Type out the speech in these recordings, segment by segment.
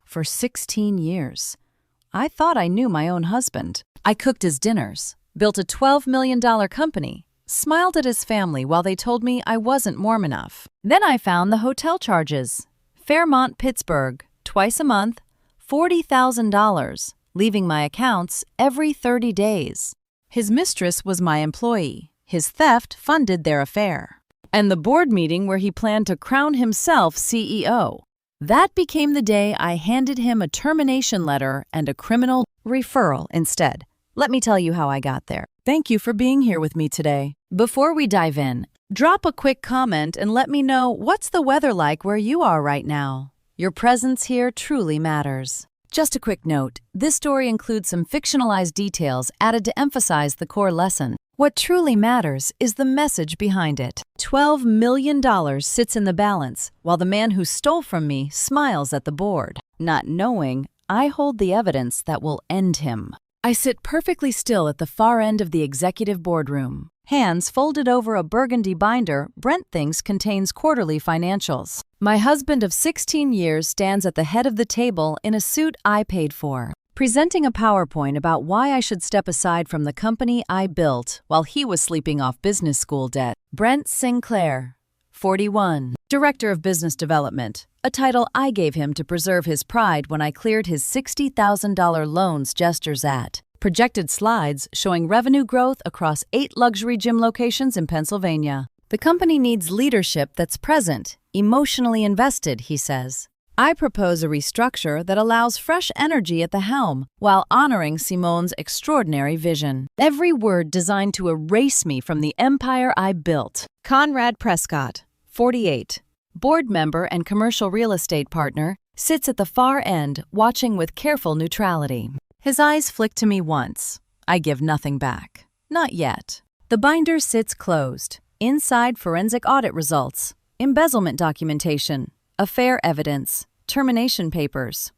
for 16 years. I thought I knew my own husband. I cooked his dinners, built a $12 million company, smiled at his family while they told me I wasn't warm enough. Then I found the hotel charges. Fairmont, Pittsburgh, twice a month, $40,000, leaving my accounts every 30 days. His mistress was my employee. His theft funded their affair. And the board meeting where he planned to crown himself CEO. That became the day I handed him a termination letter and a criminal referral instead. Let me tell you how I got there. Thank you for being here with me today. Before we dive in, drop a quick comment and let me know what's the weather like where you are right now. Your presence here truly matters. Just a quick note, this story includes some fictionalized details added to emphasize the core lesson. What truly matters is the message behind it. $12 million sits in the balance, while the man who stole from me smiles at the board, not knowing I hold the evidence that will end him. I sit perfectly still at the far end of the executive boardroom. Hands folded over a burgundy binder Brent thinks contains quarterly financials. My husband of 16 years stands at the head of the table in a suit I paid for, presenting a PowerPoint about why I should step aside from the company I built while he was sleeping off business school debt. Brent Sinclair, 41, Director of Business Development, a title I gave him to preserve his pride when I cleared his $60,000 loans gestures at. Projected slides showing revenue growth across 8 luxury gym locations in Pennsylvania. The company needs leadership that's present, emotionally invested, he says. I propose a restructure that allows fresh energy at the helm while honoring Simone's extraordinary vision. Every word designed to erase me from the empire I built. Conrad Prescott, 48, board member and commercial real estate partner, sits at the far end watching with careful neutrality. His eyes flick to me once. I give nothing back. Not yet. The binder sits closed. Inside forensic audit results, embezzlement documentation, affair evidence, termination papers.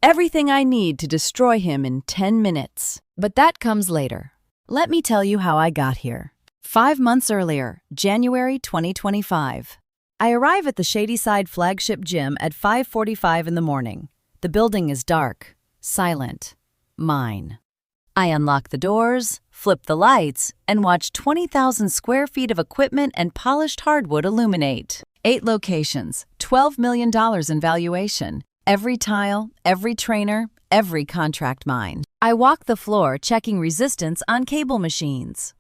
Everything I need to destroy him in 10 minutes. But that comes later. Let me tell you how I got here. 5 months earlier, January 2025. I arrive at the Shadyside flagship gym at 5:45 in the morning. The building is dark, silent. Mine. I unlock the doors, flip the lights, and watch 20,000 square feet of equipment and polished hardwood illuminate. 8 locations, $12 million in valuation. Every tile, every trainer, every contract mine. I walk the floor checking resistance on cable machines.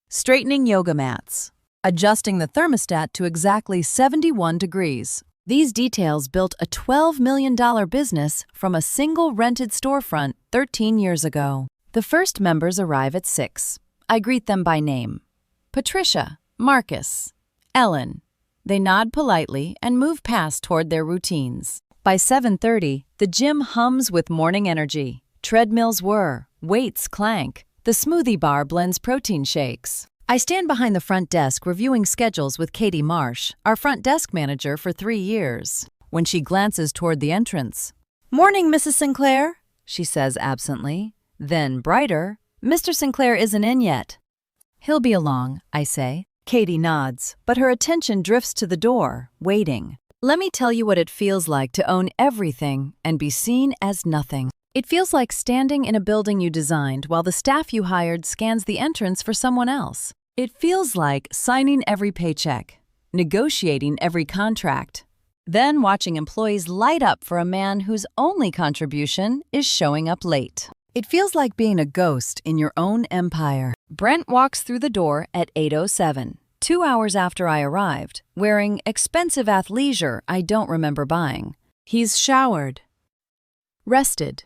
Straightening yoga mats. Adjusting the thermostat to exactly 71 degrees. These details built a $12 million business from a single rented storefront 13 years ago. The first members arrive at 6. I greet them by name. Patricia, Marcus, Ellen. They nod politely and move past toward their routines. By 7:30, the gym hums with morning energy. Treadmills whir, weights clank. The smoothie bar blends protein shakes. I stand behind the front desk reviewing schedules with Katie Marsh, our front desk manager for 3 years. When she glances toward the entrance, "Morning, Mrs. Sinclair," she says absently. Then, brighter, "Mr. Sinclair isn't in yet." "He'll be along," I say. Katie nods, but her attention drifts to the door, waiting. Let me tell you what it feels like to own everything and be seen as nothing. It feels like standing in a building you designed while the staff you hired scans the entrance for someone else. It feels like signing every paycheck, negotiating every contract, then watching employees light up for a man whose only contribution is showing up late. It feels like being a ghost in your own empire. Brent walks through the door at 8:07, 2 hours after I arrived, wearing expensive athleisure I don't remember buying. He's showered, rested,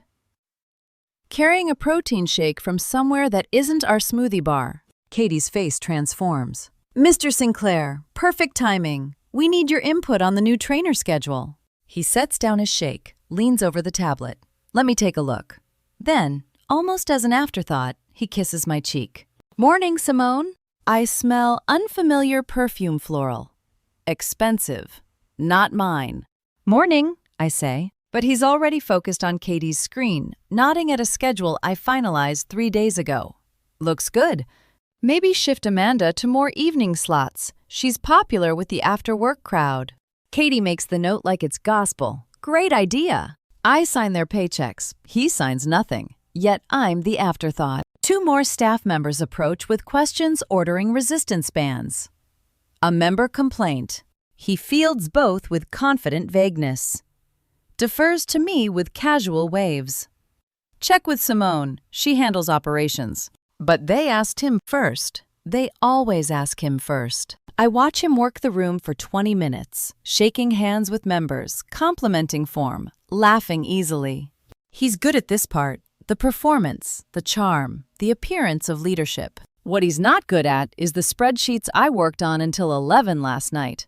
carrying a protein shake from somewhere that isn't our smoothie bar. Katie's face transforms. "Mr. Sinclair, perfect timing. We need your input on the new trainer schedule." He sets down his shake, leans over the tablet. Let me take a look. Then, almost as an afterthought, he kisses my cheek. "Morning, Simone." I smell unfamiliar perfume floral. Expensive. Not mine. "Morning," I say. But he's already focused on Katie's screen, nodding at a schedule I finalized 3 days ago. Looks good. Maybe shift Amanda to more evening slots. She's popular with the after-work crowd. Katie makes the note like it's gospel, Great idea. I sign their paychecks. He signs nothing. Yet I'm the afterthought. 2 more staff members approach with questions ordering resistance bands. A member complaint. He fields both with confident vagueness. Defers to me with casual waves. Check with Simone. She handles operations. But they asked him first. They always ask him first. I watch him work the room for 20 minutes, shaking hands with members, complimenting form, laughing easily. He's good at this part, the performance, the charm, the appearance of leadership. What he's not good at is the spreadsheets I worked on until 11 last night.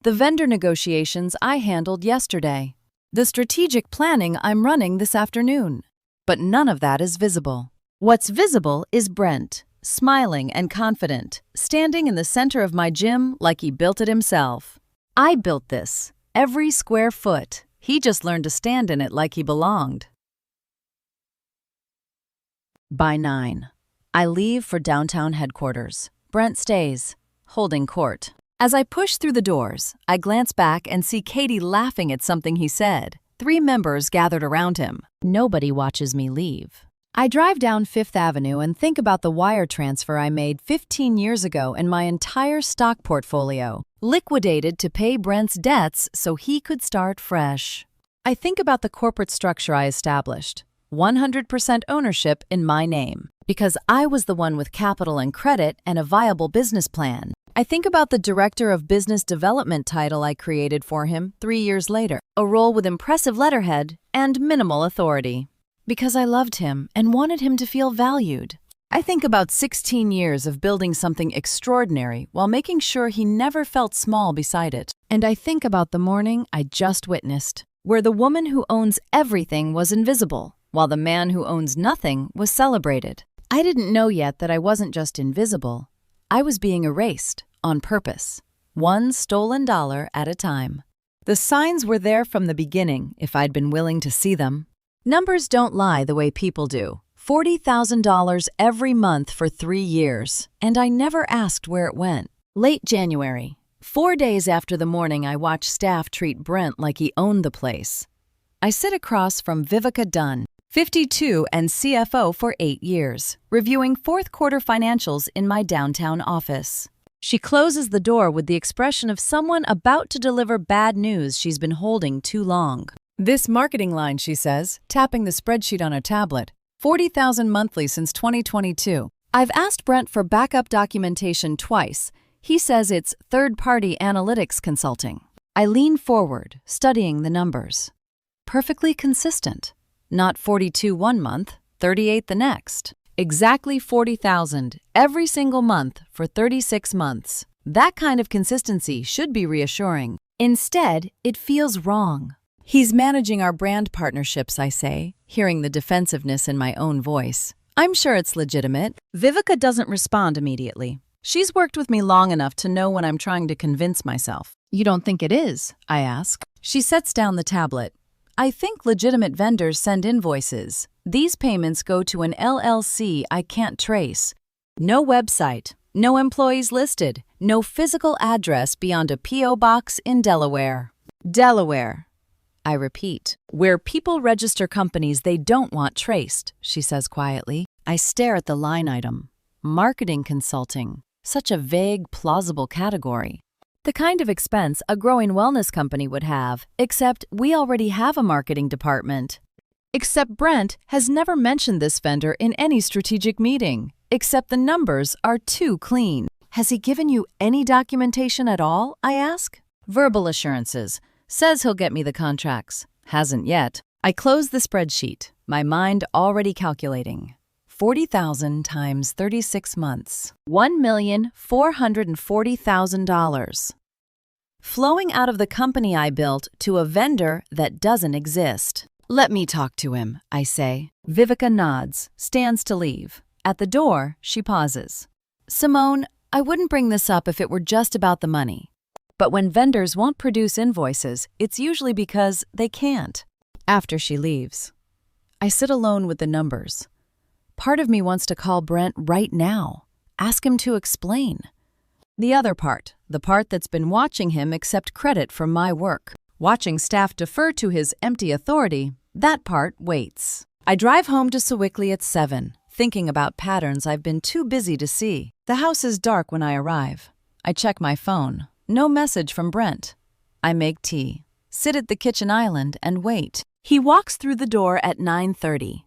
The vendor negotiations I handled yesterday. The strategic planning I'm running this afternoon. But none of that is visible. What's visible is Brent, smiling and confident, standing in the center of my gym like he built it himself. I built this, every square foot. He just learned to stand in it like he belonged. By 9. I leave for downtown headquarters. Brent stays, holding court. As I push through the doors, I glance back and see Katie laughing at something he said. 3 members gathered around him. Nobody watches me leave. I drive down Fifth Avenue and think about the wire transfer I made 15 years ago and my entire stock portfolio, liquidated to pay Brent's debts so he could start fresh. I think about the corporate structure I established, 100% ownership in my name, because I was the one with capital and credit and a viable business plan. I think about the Director of Business Development title I created for him 3 years later, a role with impressive letterhead and minimal authority. Because I loved him and wanted him to feel valued. I think about 16 years of building something extraordinary while making sure he never felt small beside it. And I think about the morning I just witnessed, where the woman who owns everything was invisible, while the man who owns nothing was celebrated. I didn't know yet that I wasn't just invisible. I was being erased on purpose, one stolen dollar at a time. The signs were there from the beginning if I'd been willing to see them. Numbers don't lie the way people do. $40,000 every month for 3 years, and I never asked where it went. Late January, 4 days after the morning I watched staff treat Brent like he owned the place. I sit across from Vivica Dunn, 52 and CFO for 8 years, reviewing fourth quarter financials in my downtown office. She closes the door with the expression of someone about to deliver bad news she's been holding too long. This marketing line, she says, tapping the spreadsheet on a tablet, $40,000 monthly since 2022. I've asked Brent for backup documentation twice. He says it's third-party analytics consulting. I lean forward, studying the numbers. Perfectly consistent. Not 42 one month, 38 the next. Exactly 40,000 every single month for 36 months. That kind of consistency should be reassuring. Instead, it feels wrong. He's managing our brand partnerships, I say, hearing the defensiveness in my own voice. I'm sure it's legitimate. Vivica doesn't respond immediately. She's worked with me long enough to know when I'm trying to convince myself. You don't think it is? I ask. She sets down the tablet. I think legitimate vendors send invoices. These payments go to an LLC I can't trace. No website, no employees listed, no physical address beyond a P.O. box in Delaware. Delaware, I repeat, where people register companies they don't want traced, she says quietly. I stare at the line item. Marketing consulting. Such a vague, plausible category. The kind of expense a growing wellness company would have, except we already have a marketing department. Except Brent has never mentioned this vendor in any strategic meeting, except the numbers are too clean. Has he given you any documentation at all, I ask? Verbal assurances. Says he'll get me the contracts. Hasn't yet. I close the spreadsheet, my mind already calculating. 40,000 times 36 months. $1,440,000. Flowing out of the company I built to a vendor that doesn't exist. Let me talk to him, I say. Vivica nods, stands to leave. At the door, she pauses. Simone, I wouldn't bring this up if it were just about the money. But when vendors won't produce invoices, it's usually because they can't. After she leaves, I sit alone with the numbers. Part of me wants to call Brent right now, ask him to explain. The other part, the part that's been watching him accept credit for my work, Watching staff defer to his empty authority, that part waits. I drive home to Sewickley at 7, thinking about patterns I've been too busy to see. The house is dark when I arrive. I check my phone. No message from Brent. I make tea, sit at the kitchen island, and wait. He walks through the door at 9:30.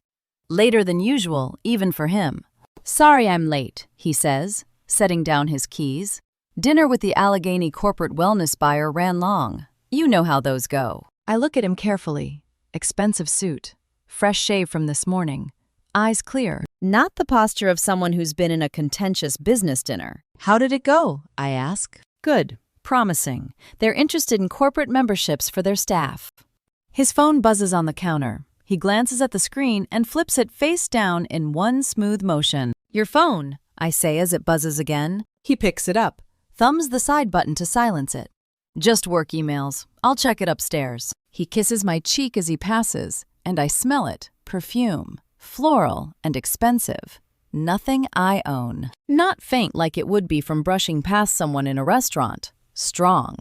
Later than usual, even for him. "Sorry I'm late," he says, setting down his keys. Dinner with the Allegheny corporate wellness buyer ran long. You know how those go. I look at him carefully. Expensive suit. Fresh shave from this morning. Eyes clear. Not the posture of someone who's been in a contentious business dinner. "How did it go?" I ask. "Good. Promising. They're interested in corporate memberships for their staff." His phone buzzes on the counter. He glances at the screen and flips it face down in one smooth motion. "Your phone," I say as it buzzes again. He picks it up, thumbs the side button to silence it. "Just work emails. I'll check it upstairs." He kisses my cheek as he passes, and I smell it. Perfume. Floral and expensive. Nothing I own. Not faint like it would be from brushing past someone in a restaurant. Strong.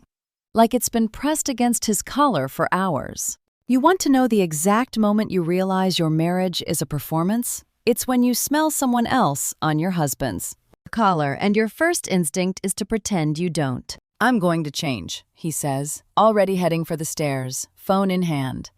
Like it's been pressed against his collar for hours. You want to know the exact moment you realize your marriage is a performance? It's when you smell someone else on your husband's collar and your first instinct is to pretend you don't. "I'm going to change," he says, already heading for the stairs, phone in hand.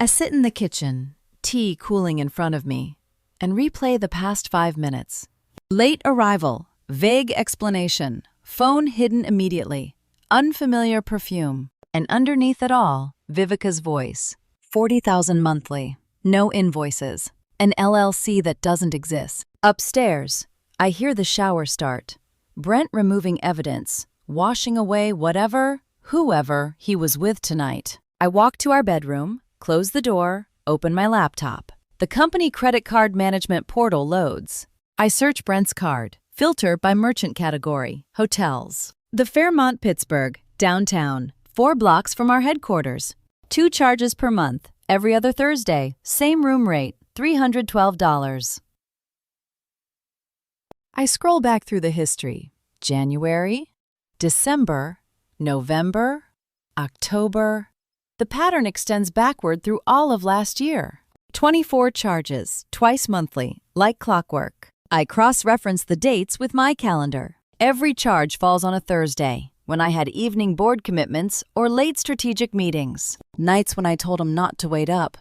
I sit in the kitchen, tea cooling in front of me, and replay the past 5 minutes. Late arrival, vague explanation, phone hidden immediately, unfamiliar perfume, and underneath it all, Vivica's voice. 40,000 monthly, no invoices, an LLC that doesn't exist. Upstairs, I hear the shower start. Brent removing evidence, washing away whoever he was with tonight. I walk to our bedroom, close the door, open my laptop. The company credit card management portal loads. I search Brent's card, filter by merchant category, hotels. The Fairmont Pittsburgh, downtown, 4 blocks from our headquarters. 2 charges per month, every other Thursday, same room rate, $312. I scroll back through the history. January, December, November, October. The pattern extends backward through all of last year. 24 charges, twice monthly, like clockwork. I cross-reference the dates with my calendar. Every charge falls on a Thursday, when I had evening board commitments or late strategic meetings. Nights when I told him not to wait up.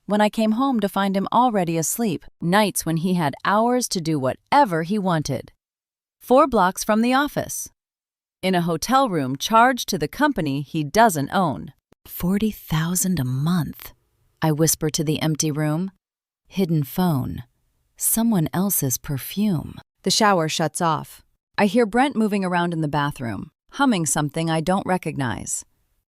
When I came home to find him already asleep. Nights when he had hours to do whatever he wanted. 4 blocks from the office. In a hotel room charged to the company he doesn't own. 40,000 a month. I whisper to the empty room. Hidden phone. Someone else's perfume. The shower shuts off. I hear Brent moving around in the bathroom, humming something I don't recognize.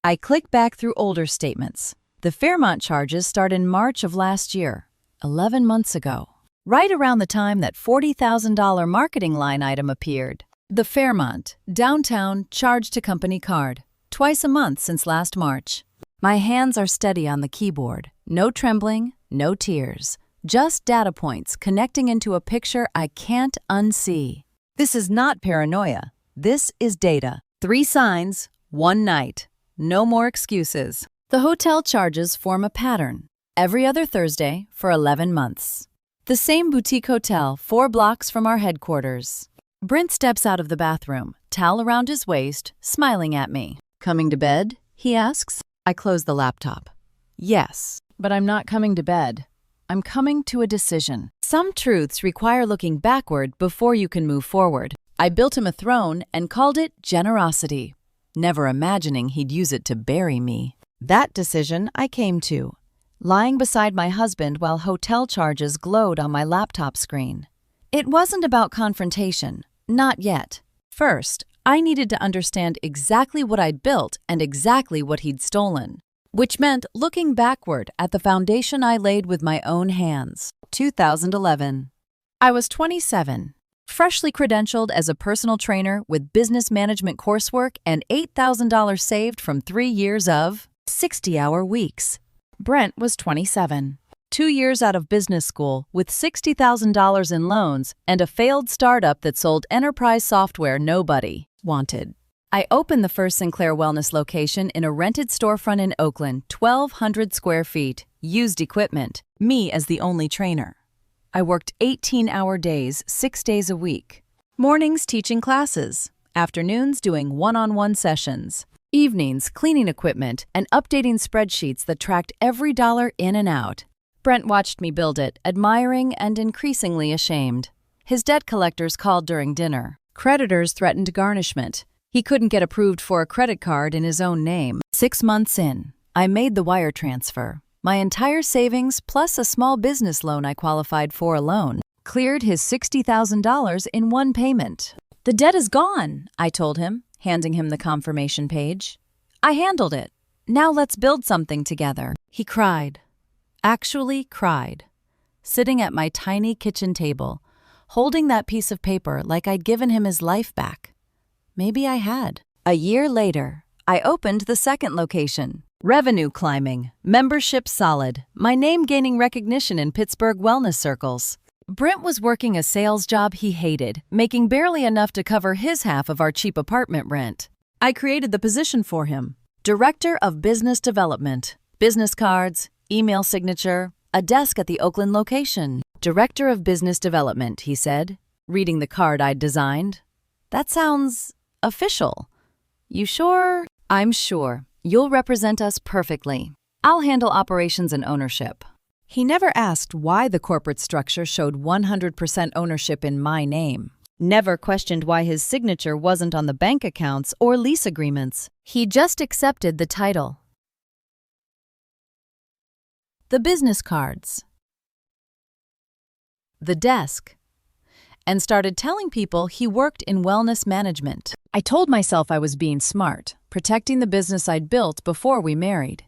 I click back through older statements. The Fairmont charges start in March of last year, 11 months ago, right around the time that $40,000 marketing line item appeared. The Fairmont, downtown, charge to company card, twice a month since last March. My hands are steady on the keyboard. No trembling, no tears. Just data points connecting into a picture I can't unsee. This is not paranoia. This is data. 3 signs, 1 night. No more excuses. The hotel charges form a pattern. Every other Thursday for 11 months. The same boutique hotel 4 blocks from our headquarters. Brent steps out of the bathroom, towel around his waist, smiling at me. "Coming to bed?" he asks. I close the laptop. Yes, but I'm not coming to bed. I'm coming to a decision. Some truths require looking backward before you can move forward. I built him a throne and called it generosity, never imagining he'd use it to bury me. That decision I came to, lying beside my husband while hotel charges glowed on my laptop screen. It wasn't about confrontation, not yet. First, I needed to understand exactly what I'd built and exactly what he'd stolen, which meant looking backward at the foundation I laid with my own hands. 2011. I was 27, freshly credentialed as a personal trainer with business management coursework and $8,000 saved from 3 years of 60-hour weeks. Brent was 27, 2 years out of business school with $60,000 in loans and a failed startup that sold enterprise software nobody wanted. I opened the first Sinclair Wellness location in a rented storefront in Oakland, 1,200 square feet, used equipment, me as the only trainer. I worked 18-hour days, 6 days a week. Mornings teaching classes, afternoons doing one-on-one sessions, evenings cleaning equipment and updating spreadsheets that tracked every dollar in and out. Brent watched me build it, admiring and increasingly ashamed. His debt collectors called during dinner. Creditors threatened garnishment. He couldn't get approved for a credit card in his own name. 6 months in, I made the wire transfer. My entire savings, plus a small business loan I qualified for alone, cleared his $60,000 in one payment. "The debt is gone," I told him, handing him the confirmation page. "I handled it. Now let's build something together." He cried. Actually cried. Sitting at my tiny kitchen table, holding that piece of paper like I'd given him his life back. Maybe I had. A year later, I opened the second location. Revenue climbing, membership solid, my name gaining recognition in Pittsburgh wellness circles. Brent was working a sales job he hated, making barely enough to cover his half of our cheap apartment rent. I created the position for him. Director of Business Development. Business cards, email signature, a desk at the Oakland location. Director of Business Development, he said, reading the card I'd designed. That sounds official. You sure? I'm sure. You'll represent us perfectly. I'll handle operations and ownership. He never asked why the corporate structure showed 100% ownership in my name. Never questioned why his signature wasn't on the bank accounts or lease agreements. He just accepted the title. The business cards. The desk. And started telling people he worked in wellness management. I told myself I was being smart, protecting the business I'd built before we married,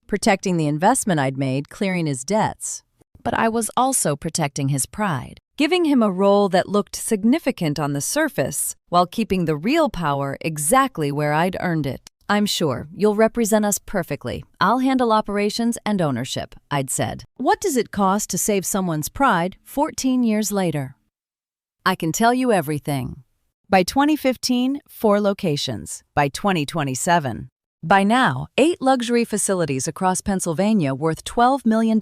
protecting the investment I'd made, clearing his debts. But I was also protecting his pride, giving him a role that looked significant on the surface while keeping the real power exactly where I'd earned it. I'm sure you'll represent us perfectly. I'll handle operations and ownership, I'd said. What does it cost to save someone's pride 14 years later? I can tell you everything. By 2015, 4 locations. By 2027. By now, 8 luxury facilities across Pennsylvania worth $12 million.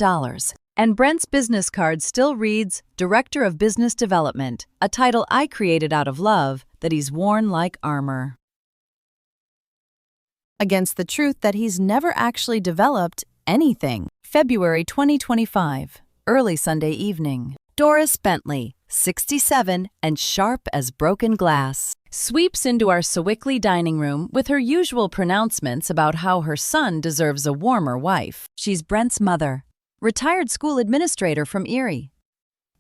And Brent's business card still reads Director of Business Development, a title I created out of love that he's worn like armor. Against the truth that he's never actually developed anything. February 2025, early Sunday evening. Doris Bentley, 67 and sharp as broken glass, sweeps into our Sewickley dining room with her usual pronouncements about how her son deserves a warmer wife. She's Brent's mother, retired school administrator from Erie.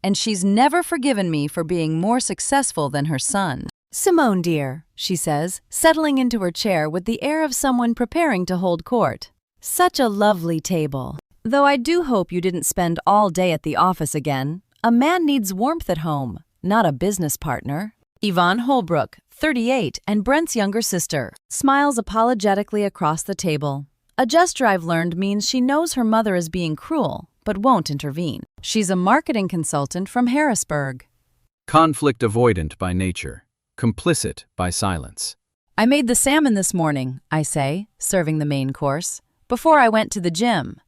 And she's never forgiven me for being more successful than her son. "Simone, dear," she says, settling into her chair with the air of someone preparing to hold court. "Such a lovely table. Though I do hope you didn't spend all day at the office again. A man needs warmth at home, not a business partner." Yvonne Holbrook, 38, and Brent's younger sister, smiles apologetically across the table. A gesture I've learned means she knows her mother is being cruel, but won't intervene. She's a marketing consultant from Harrisburg. Conflict avoidant by nature, complicit by silence. "I made the salmon this morning," I say, serving the main course, "before I went to the gym."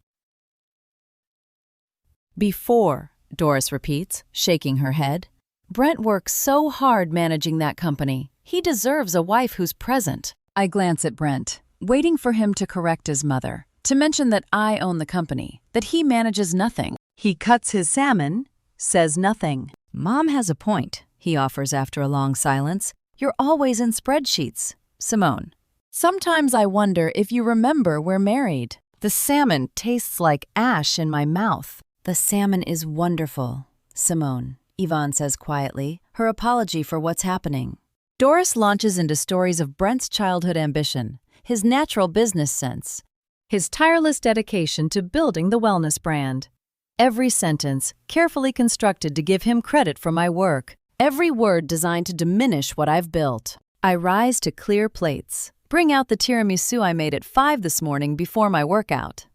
"Before," Doris repeats, shaking her head. "Brent works so hard managing that company. He deserves a wife who's present." I glance at Brent, waiting for him to correct his mother, to mention that I own the company, that he manages nothing. He cuts his salmon, says nothing. "Mom has a point," he offers after a long silence. "You're always in spreadsheets, Simone. Sometimes I wonder if you remember we're married." The salmon tastes like ash in my mouth. "The salmon is wonderful, Simone," Yvonne says quietly, her apology for what's happening. Doris launches into stories of Brent's childhood ambition, his natural business sense, his tireless dedication to building the wellness brand. Every sentence carefully constructed to give him credit for my work, every word designed to diminish what I've built. I rise to clear plates, bring out the tiramisu I made at 5 this morning before my workout.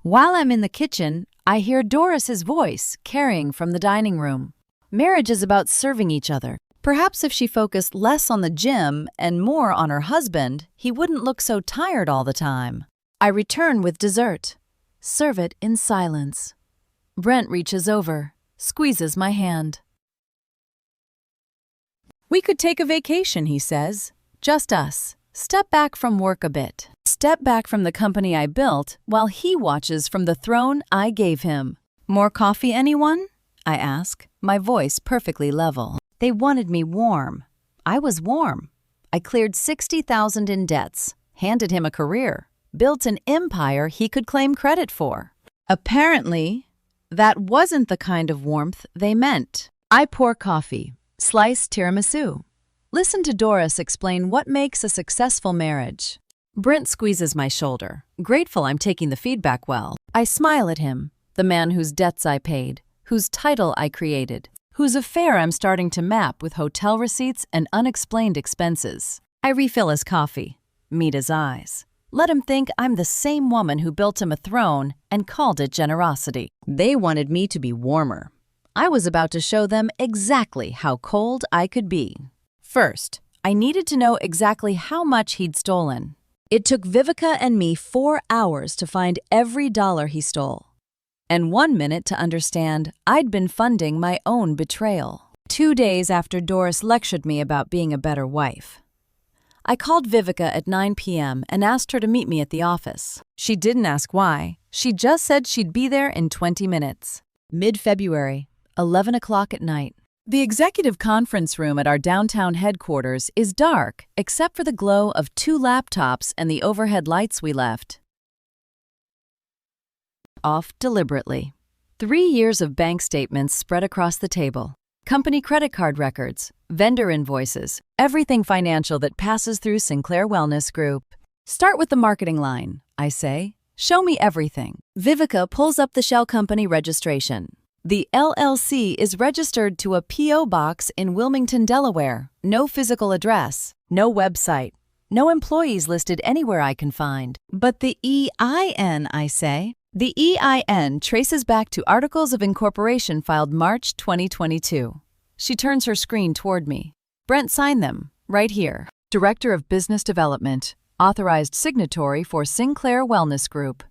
While I'm in the kitchen, I hear Doris's voice carrying from the dining room. Marriage is about serving each other, Perhaps if she focused less on the gym and more on her husband, he wouldn't look so tired all the time. I return with dessert. Serve it in silence. Brent reaches over, squeezes my hand. We could take a vacation, he says. Just us. Step back from work a bit. Step back from the company I built while he watches from the throne I gave him. More coffee, anyone? I ask, my voice perfectly level. They wanted me warm. I was warm. I cleared $60,000 in debts, handed him a career, built an empire he could claim credit for. Apparently, that wasn't the kind of warmth they meant. I pour coffee, slice tiramisu. Listen to Doris explain what makes a successful marriage. Brent squeezes my shoulder, grateful I'm taking the feedback well. I smile at him, the man whose debts I paid, whose title I created, whose affair I'm starting to map with hotel receipts and unexplained expenses. I refill his coffee, meet his eyes. Let him think I'm the same woman who built him a throne and called it generosity. They wanted me to be warmer. I was about to show them exactly how cold I could be. First, I needed to know exactly how much he'd stolen. It took Vivica and me 4 hours to find every dollar he stole, and 1 minute to understand I'd been funding my own betrayal. 2 days after Doris lectured me about being a better wife, I called Vivica at 9 p.m. and asked her to meet me at the office. She didn't ask why. She just said she'd be there in 20 minutes. Mid-February, 11 o'clock at night. The executive conference room at our downtown headquarters is dark except for the glow of 2 laptops and the overhead lights we left off deliberately. 3 years of bank statements spread across the table. Company credit card records, vendor invoices, everything financial that passes through Sinclair Wellness Group. Start with the marketing line, I say. Show me everything. Vivica pulls up the shell company registration. The LLC is registered to a P.O. box in Wilmington, Delaware. No physical address, no website, no employees listed anywhere I can find. But the EIN, I say. The EIN traces back to Articles of Incorporation filed March 2022. She turns her screen toward me. Brent signed them, right here. Director of Business Development, authorized signatory for Sinclair Wellness Group.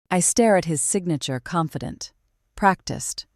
I stare at his signature, confident, practiced.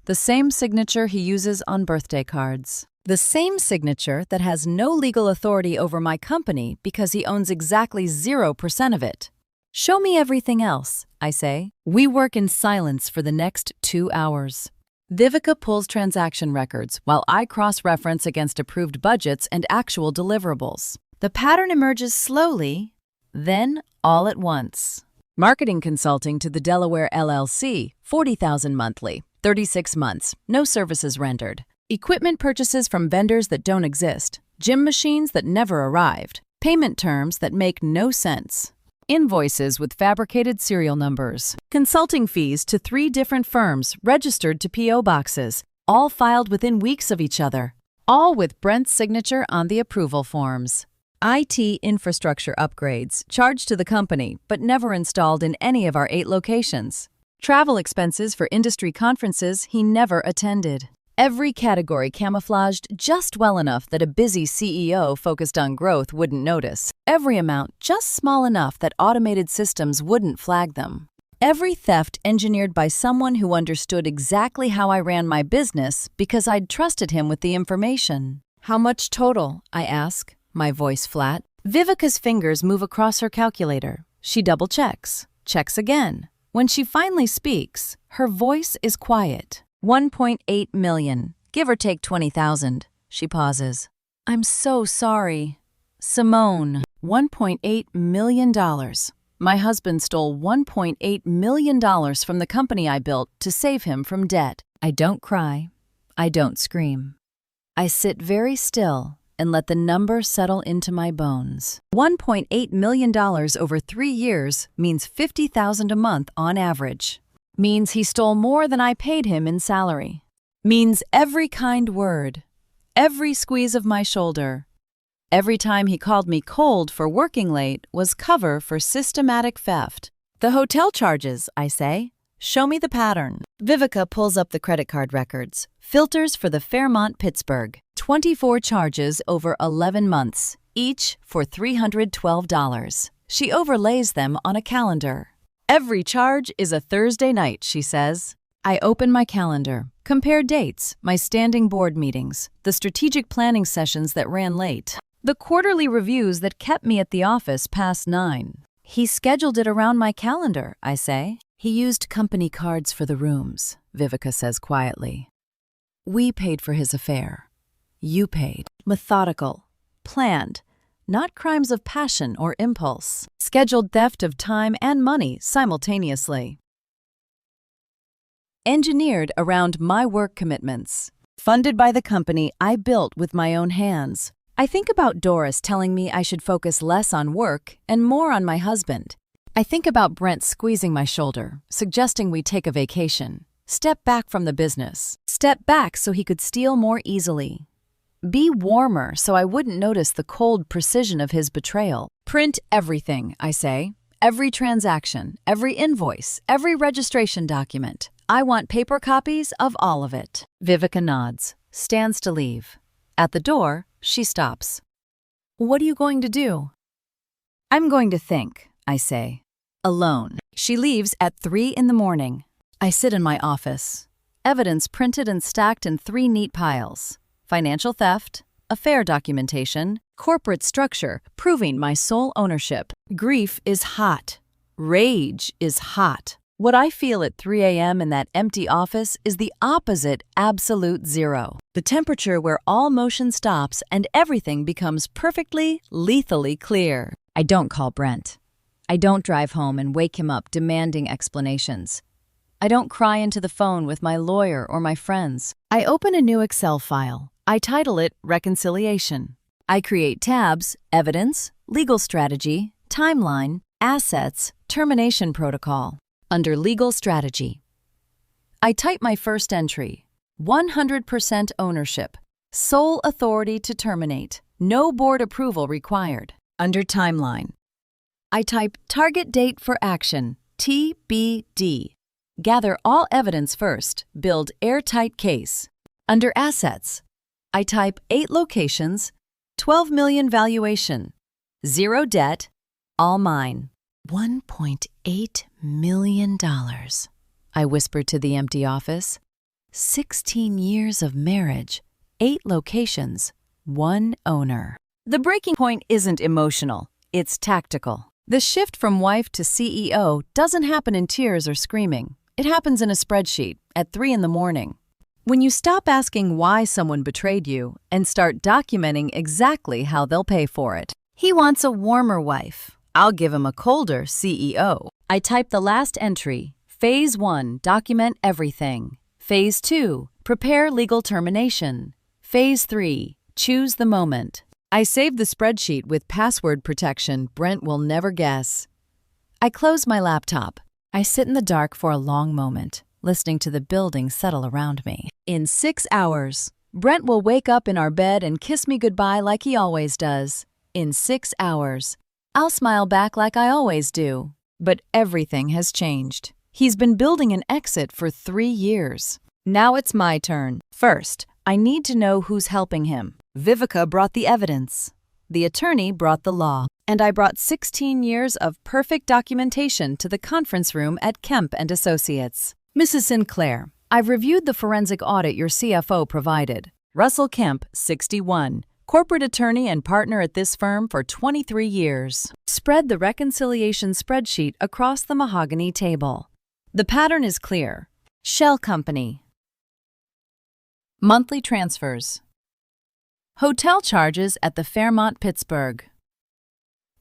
The same signature he uses on birthday cards. The same signature that has no legal authority over my company because he owns exactly 0% of it. Show me everything else, I say. We work in silence for the next 2 hours. Vivica pulls transaction records while I cross-reference against approved budgets and actual deliverables. The pattern emerges slowly, then all at once. Marketing consulting to the Delaware LLC, $40,000 monthly, 36 months, no services rendered. Equipment purchases from vendors that don't exist, gym machines that never arrived, payment terms that make no sense. Invoices with fabricated serial numbers. Consulting fees to 3 different firms registered to P.O. boxes, all filed within weeks of each other, all with Brent's signature on the approval forms. IT infrastructure upgrades charged to the company but never installed in any of our 8 locations. Travel expenses for industry conferences he never attended. Every category camouflaged just well enough that a busy CEO focused on growth wouldn't notice. Every amount just small enough that automated systems wouldn't flag them. Every theft engineered by someone who understood exactly how I ran my business because I'd trusted him with the information. How much total? I ask, my voice flat. Vivica's fingers move across her calculator. She double checks, checks again. When she finally speaks, her voice is quiet. 1.8 million, give or take 20,000. She pauses. I'm so sorry. Simone, $1.8 million. My husband stole $1.8 million from the company I built to save him from debt. I don't cry. I don't scream. I sit very still and let the number settle into my bones. $1.8 million over 3 years means $50,000 a month on average. Means he stole more than I paid him in salary. Means every kind word, every squeeze of my shoulder, every time he called me cold for working late was cover for systematic theft. The hotel charges, I say. Show me the pattern. Vivica pulls up the credit card records. Filters for the Fairmont Pittsburgh. 24 charges over 11 months, each for $312. She overlays them on a calendar. Every charge is a Thursday night, she says. I open my calendar, compare dates, my standing board meetings, the strategic planning sessions that ran late, the quarterly reviews that kept me at the office past 9. He scheduled it around my calendar, I say. He used company cards for the rooms, Vivica says quietly. We paid for his affair. You paid. Methodical. Planned. Not crimes of passion or impulse. Scheduled theft of time and money simultaneously. Engineered around my work commitments. Funded by the company I built with my own hands. I think about Doris telling me I should focus less on work and more on my husband. I think about Brent squeezing my shoulder, suggesting we take a vacation. Step back from the business. Step back so he could steal more easily. Be warmer so I wouldn't notice the cold precision of his betrayal. Print everything, I say. Every transaction, every invoice, every registration document. I want paper copies of all of it. Vivica nods, stands to leave. At the door, she stops. What are you going to do? I'm going to think, I say. Alone. She leaves at 3 in the morning. I sit in my office. Evidence printed and stacked in 3 neat piles. Financial theft, affair documentation, corporate structure proving my sole ownership. Grief is hot. Rage is hot. What I feel at 3 a.m. in that empty office is the opposite absolute zero. The temperature where all motion stops and everything becomes perfectly, lethally clear. I don't call Brent. I don't drive home and wake him up demanding explanations. I don't cry into the phone with my lawyer or my friends. I open a new Excel file. I title it Reconciliation. I create tabs, Evidence, Legal Strategy, Timeline, Assets, Termination Protocol. Under Legal Strategy, I type my first entry, 100% ownership, sole authority to terminate, no board approval required. Under Timeline, I type Target Date for Action, TBD. Gather all evidence first, build airtight case. Under Assets, I type 8 locations, 12 million valuation, 0 debt, all mine. $1.8 million, I whispered to the empty office. 16 years of marriage, 8 locations, 1 owner. The breaking point isn't emotional, it's tactical. The shift from wife to CEO doesn't happen in tears or screaming. It happens in a spreadsheet at 3 in the morning. When you stop asking why someone betrayed you and start documenting exactly how they'll pay for it. He wants a warmer wife. I'll give him a colder CEO. I type the last entry. Phase 1, document everything. Phase 2, prepare legal termination. Phase 3, choose the moment. I save the spreadsheet with password protection Brent will never guess. I close my laptop. I sit in the dark for a long moment, listening to the building settle around me. In 6 hours, Brent will wake up in our bed and kiss me goodbye like he always does. In 6 hours. I'll smile back like I always do. But everything has changed. He's been building an exit for 3 years. Now it's my turn. First, I need to know who's helping him. Vivica brought the evidence. The attorney brought the law. And I brought 16 years of perfect documentation to the conference room at Kemp & Associates. Mrs. Sinclair, I've reviewed the forensic audit your CFO provided. Russell Kemp, 61. Corporate attorney and partner at this firm for 23 years. Spread the reconciliation spreadsheet across the mahogany table. The pattern is clear. Shell company. Monthly transfers. Hotel charges at the Fairmont Pittsburgh.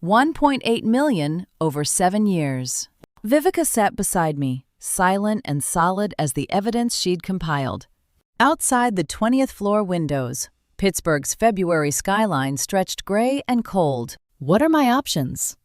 $1.8 million over 7 years. Vivica sat beside me, silent and solid as the evidence she'd compiled. Outside the 20th floor windows, Pittsburgh's February skyline stretched gray and cold. What are my options?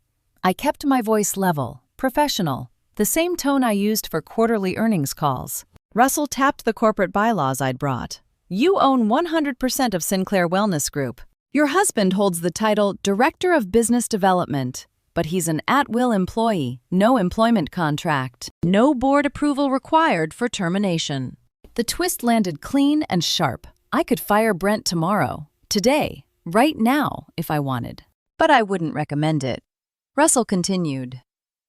I kept my voice level, professional, the same tone I used for quarterly earnings calls. Russell tapped the corporate bylaws I'd brought. You own 100% of Sinclair Wellness Group. Your husband holds the title Director of Business Development, but he's an at-will employee, no employment contract, no board approval required for termination. The twist landed clean and sharp. I could fire Brent tomorrow, today, right now, if I wanted. But I wouldn't recommend it. Russell continued.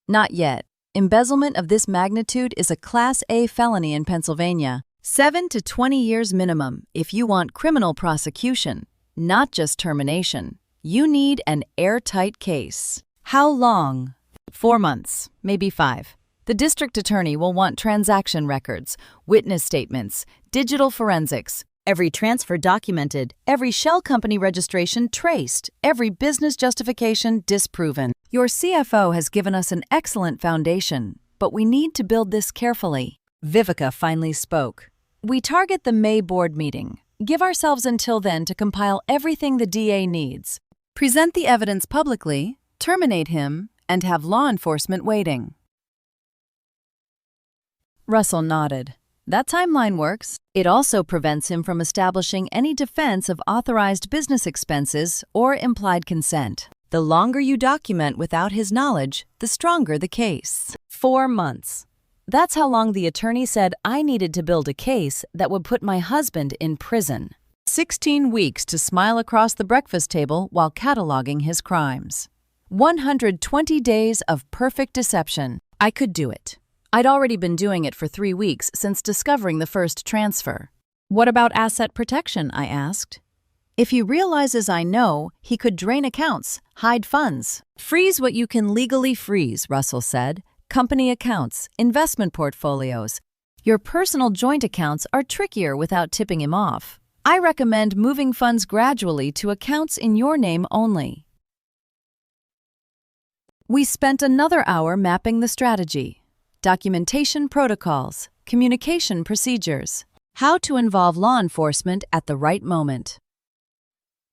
Not yet. Embezzlement of this magnitude is a Class A felony in Pennsylvania. 7 to 20 years minimum if you want criminal prosecution, not just termination. You need an airtight case. How long? 4 months, maybe 5. The district attorney will want transaction records, witness statements, digital forensics, every transfer documented, every shell company registration traced, every business justification disproven. Your CFO has given us an excellent foundation, but we need to build this carefully. Vivica finally spoke. We target the May board meeting. Give ourselves until then to compile everything the DA needs. Present the evidence publicly, terminate him, and have law enforcement waiting. Russell nodded. That timeline works. It also prevents him from establishing any defense of authorized business expenses or implied consent. The longer you document without his knowledge, the stronger the case. 4 months. That's how long the attorney said I needed to build a case that would put my husband in prison. 16 weeks to smile across the breakfast table while cataloging his crimes. 120 days of perfect deception. I could do it. I'd already been doing it for 3 weeks since discovering the first transfer. What about asset protection? I asked. If he realizes I know, he could drain accounts, hide funds. Freeze what you can legally freeze, Russell said. Company accounts, investment portfolios. Your personal joint accounts are trickier without tipping him off. I recommend moving funds gradually to accounts in your name only. We spent another hour mapping the strategy. Documentation protocols, communication procedures, how to involve law enforcement at the right moment.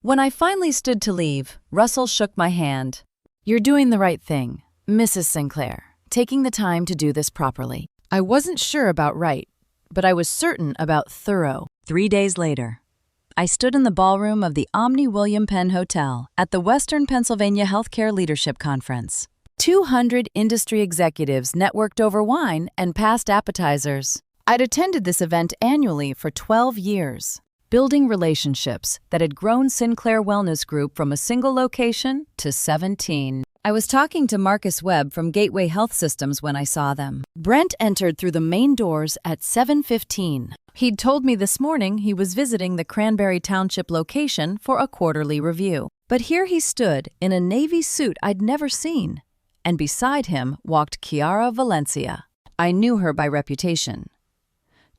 When I finally stood to leave, Russell shook my hand. You're doing the right thing, Mrs. Sinclair, taking the time to do this properly. I wasn't sure about right, but I was certain about thorough. 3 days later, I stood in the ballroom of the Omni William Penn Hotel at the Western Pennsylvania Healthcare Leadership Conference. 200 industry executives networked over wine and passed appetizers. I'd attended this event annually for 12 years, building relationships that had grown Sinclair Wellness Group from a single location to 17. I was talking to Marcus Webb from Gateway Health Systems when I saw them. Brent entered through the main doors at 7:15. He'd told me this morning he was visiting the Cranberry Township location for a quarterly review. But here he stood in a navy suit I'd never seen, and beside him walked Chiara Valencia. I knew her by reputation.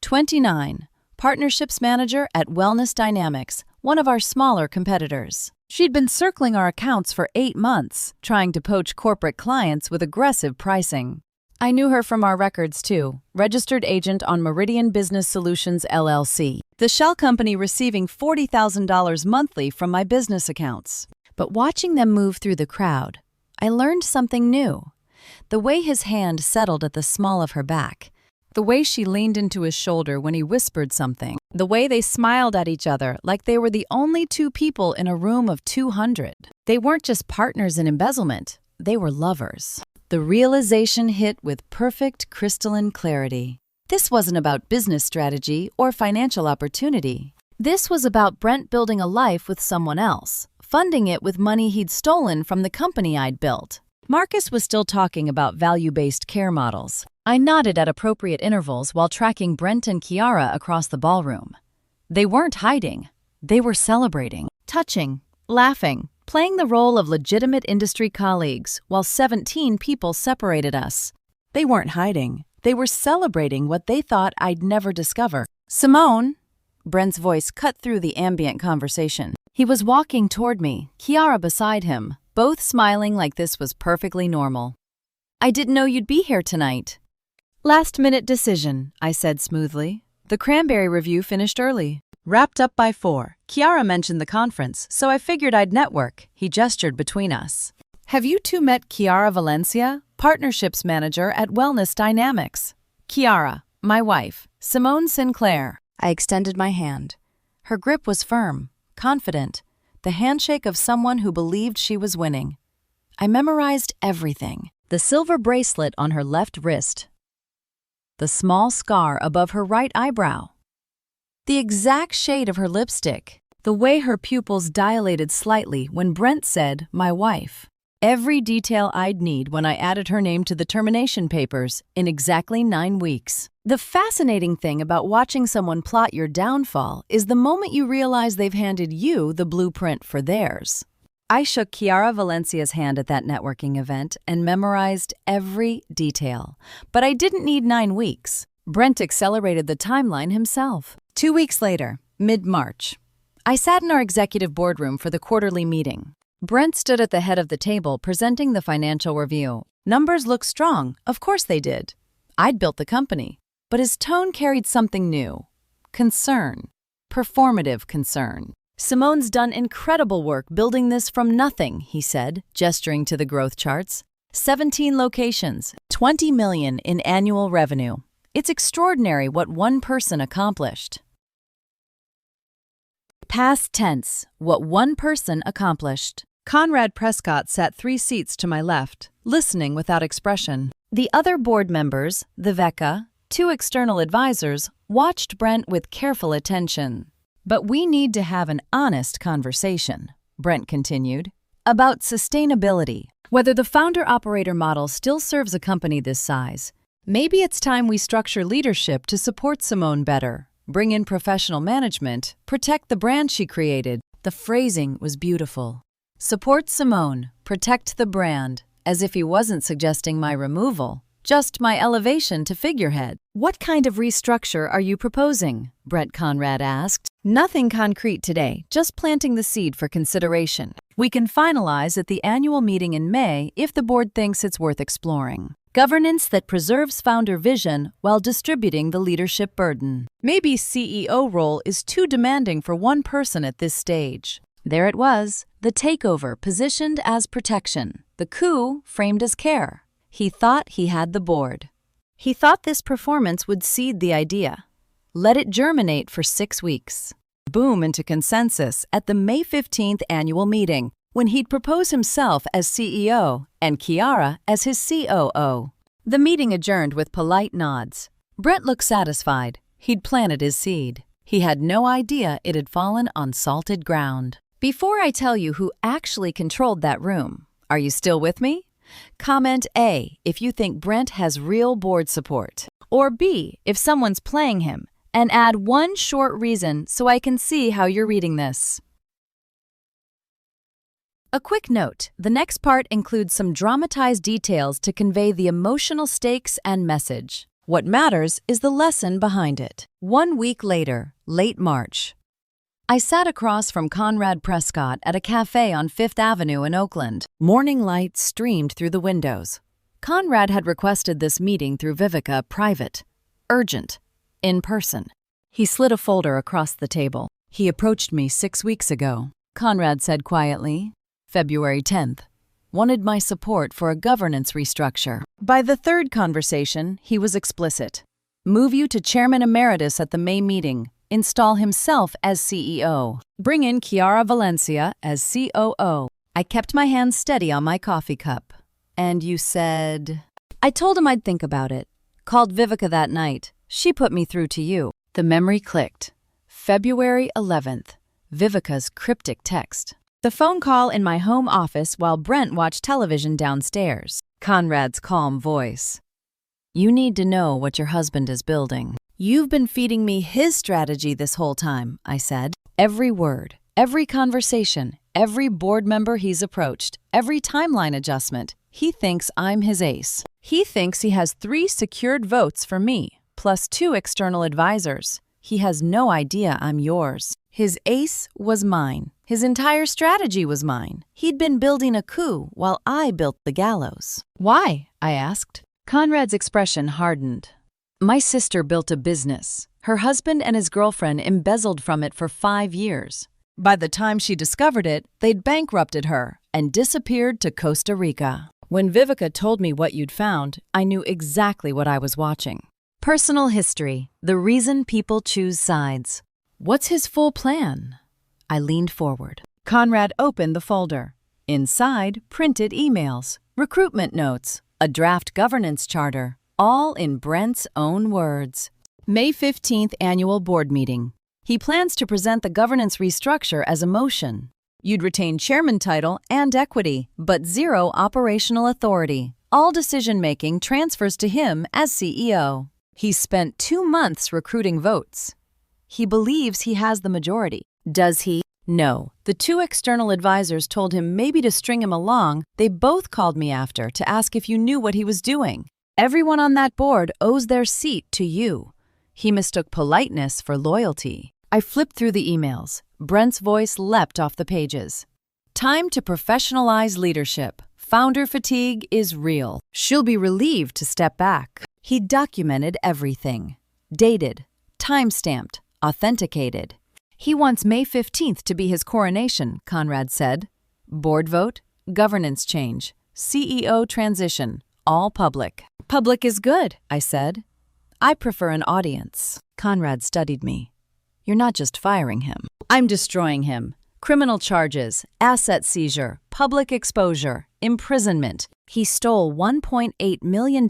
29, Partnerships Manager at Wellness Dynamics, one of our smaller competitors. She'd been circling our accounts for 8 months, trying to poach corporate clients with aggressive pricing. I knew her from our records, too. Registered agent on Meridian Business Solutions, LLC, the shell company receiving $40,000 monthly from my business accounts. But watching them move through the crowd, I learned something new. The way his hand settled at the small of her back, the way she leaned into his shoulder when he whispered something, the way they smiled at each other like they were the only 2 people in a room of 200. They weren't just partners in embezzlement, they were lovers. The realization hit with perfect crystalline clarity. This wasn't about business strategy or financial opportunity. This was about Brent building a life with someone else, funding it with money he'd stolen from the company I'd built. Marcus was still talking about value-based care models. I nodded at appropriate intervals while tracking Brent and Chiara across the ballroom. They weren't hiding. They were celebrating, touching, laughing, playing the role of legitimate industry colleagues while 17 people separated us. They weren't hiding. They were celebrating what they thought I'd never discover. Simone! Brent's voice cut through the ambient conversation. He was walking toward me, Chiara beside him, both smiling like this was perfectly normal. I didn't know you'd be here tonight. Last-minute decision, I said smoothly. The Cranberry review finished early. Wrapped up by 4. Chiara mentioned the conference, so I figured I'd network. He gestured between us. Have you 2 met Chiara Valencia, Partnerships Manager at Wellness Dynamics? Chiara, my wife, Simone Sinclair. I extended my hand. Her grip was firm, confident, the handshake of someone who believed she was winning. I memorized everything. The silver bracelet on her left wrist, the small scar above her right eyebrow, the exact shade of her lipstick, the way her pupils dilated slightly when Brent said, "my wife." Every detail I'd need when I added her name to the termination papers in exactly 9 weeks. The fascinating thing about watching someone plot your downfall is the moment you realize they've handed you the blueprint for theirs. I shook Chiara Valencia's hand at that networking event and memorized every detail. But I didn't need 9 weeks. Brent accelerated the timeline himself. 2 weeks later, mid-March, I sat in our executive boardroom for the quarterly meeting. Brent stood at the head of the table presenting the financial review. Numbers looked strong, of course they did. I'd built the company, but his tone carried something new. Concern. Performative concern. "Simone's done incredible work building this from nothing," he said, gesturing to the growth charts. 17 locations, 20 million in annual revenue. It's extraordinary what one person accomplished. Past tense, what one person accomplished. Conrad Prescott sat 3 seats to my left, listening without expression. The other board members, the VECA, 2 external advisors, watched Brent with careful attention. "But we need to have an honest conversation," Brent continued, "about sustainability. Whether the founder-operator model still serves a company this size. Maybe it's time we structure leadership to support Simone better, bring in professional management, protect the brand she created." The phrasing was beautiful. Support Simone, protect the brand, as if he wasn't suggesting my removal, just my elevation to figurehead. "What kind of restructure are you proposing?" Brett Conrad asked. "Nothing concrete today, just planting the seed for consideration. We can finalize at the annual meeting in May if the board thinks it's worth exploring. Governance that preserves founder vision while distributing the leadership burden. Maybe CEO role is too demanding for one person at this stage." There it was, the takeover positioned as protection, the coup framed as care. He thought he had the board. He thought this performance would seed the idea. Let it germinate for 6 weeks. Boom into consensus at the May 15th annual meeting, when he'd propose himself as CEO and Chiara as his COO. The meeting adjourned with polite nods. Brent looked satisfied. He'd planted his seed. He had no idea it had fallen on salted ground. Before I tell you who actually controlled that room, are you still with me? Comment A if you think Brent has real board support, or B if someone's playing him, and add one short reason so I can see how you're reading this. A quick note, the next part includes some dramatized details to convey the emotional stakes and message. What matters is the lesson behind it. 1 week later, late March. I sat across from Conrad Prescott at a cafe on 5th Avenue in Oakland. Morning light streamed through the windows. Conrad had requested this meeting through Vivica private, urgent, in person. He slid a folder across the table. "He approached me 6 weeks ago," Conrad said quietly. "February 10th. Wanted my support for a governance restructure. By the 3rd conversation, he was explicit. Move you to Chairman Emeritus at the May meeting. Install himself as CEO. Bring in Chiara Valencia as COO. I kept my hands steady on my coffee cup. And you said... I told him I'd think about it. Called Vivica that night. She put me through to you." The memory clicked. February 11th. Vivica's cryptic text. The phone call in my home office while Brent watched television downstairs. Conrad's calm voice. "You need to know what your husband is building." "You've been feeding me his strategy this whole time," I said. "Every word, every conversation, every board member he's approached, every timeline adjustment, he thinks I'm his ace. He thinks he has 3 secured votes for me, plus 2 external advisors. He has no idea I'm yours. His ace was mine. His entire strategy was mine. He'd been building a coup while I built the gallows." "Why?" I asked. Conrad's expression hardened. "My sister built a business. Her husband and his girlfriend embezzled from it for 5 years. By the time she discovered it, they'd bankrupted her and disappeared to Costa Rica. When Vivica told me what you'd found, I knew exactly what I was watching. Personal history, the reason people choose sides. What's his full plan?" I leaned forward. Conrad opened the folder. Inside, printed emails, recruitment notes, a draft governance charter, all in Brent's own words. May 15th Annual Board Meeting. He plans to present the governance restructure as a motion. You'd retain chairman title and equity, but zero operational authority. All decision-making transfers to him as CEO. He spent 2 months recruiting votes. He believes he has the majority. Does he? No. The 2 external advisors told him maybe to string him along. They both called me after to ask if you knew what he was doing. Everyone on that board owes their seat to you. He mistook politeness for loyalty. I flipped through the emails. Brent's voice leapt off the pages. Time to professionalize leadership. Founder fatigue is real. She'll be relieved to step back. He documented everything. Dated, time-stamped, authenticated. He wants May 15th to be his coronation, Conrad said. Board vote, governance change, CEO transition, all public. Public is good, I said. I prefer an audience. Conrad studied me. You're not just firing him. I'm destroying him. Criminal charges, asset seizure, public exposure, imprisonment. He stole $1.8 million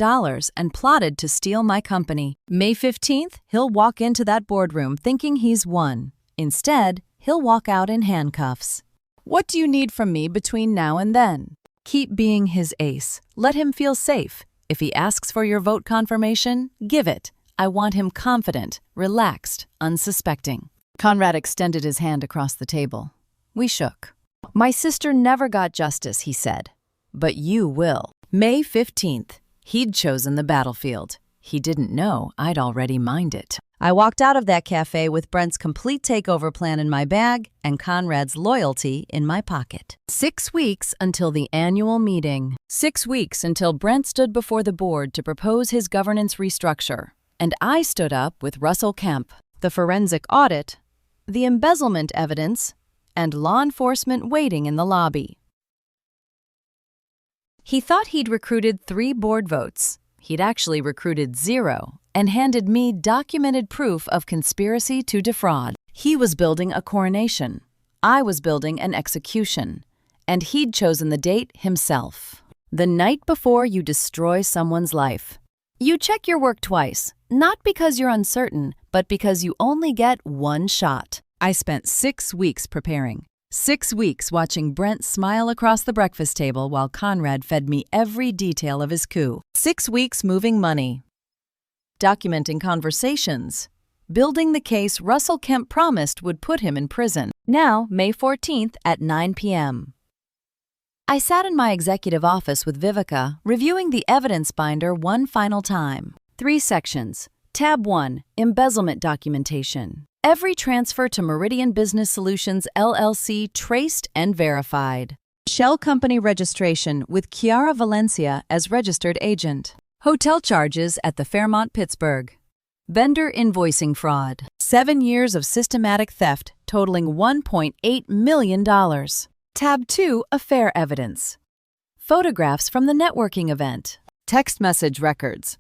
and plotted to steal my company. May 15th, he'll walk into that boardroom thinking he's won. Instead, he'll walk out in handcuffs. What do you need from me between now and then? Keep being his ace. Let him feel safe. If he asks for your vote confirmation, give it. I want him confident, relaxed, unsuspecting. Conrad extended his hand across the table. We shook. My sister never got justice, he said. But you will. May 15th. He'd chosen the battlefield. He didn't know I'd already mined it. I walked out of that cafe with Brent's complete takeover plan in my bag and Conrad's loyalty in my pocket. 6 weeks until the annual meeting. 6 weeks until Brent stood before the board to propose his governance restructure. And I stood up with Russell Kemp, the forensic audit, the embezzlement evidence, and law enforcement waiting in the lobby. He thought he'd recruited 3 board votes. He'd actually recruited 0 and handed me documented proof of conspiracy to defraud. He was building a coronation. I was building an execution. And he'd chosen the date himself. The night before you destroy someone's life. You check your work twice, not because you're uncertain, but because you only get 1 shot. I spent 6 weeks preparing. 6 weeks watching Brent smile across the breakfast table while Conrad fed me every detail of his coup. 6 weeks moving money. Documenting conversations. Building the case Russell Kemp promised would put him in prison. Now, May 14th at 9 p.m. I sat in my executive office with Vivica, reviewing the evidence binder one final time. 3 sections. Tab 1, Embezzlement Documentation. Every transfer to Meridian Business Solutions, LLC traced and verified. Shell Company registration with Chiara Valencia as registered agent. Hotel charges at the Fairmont Pittsburgh. Vendor invoicing fraud. 7 years of systematic theft totaling $1.8 million. Tab 2, Affair Evidence. Photographs from the networking event. Text message records.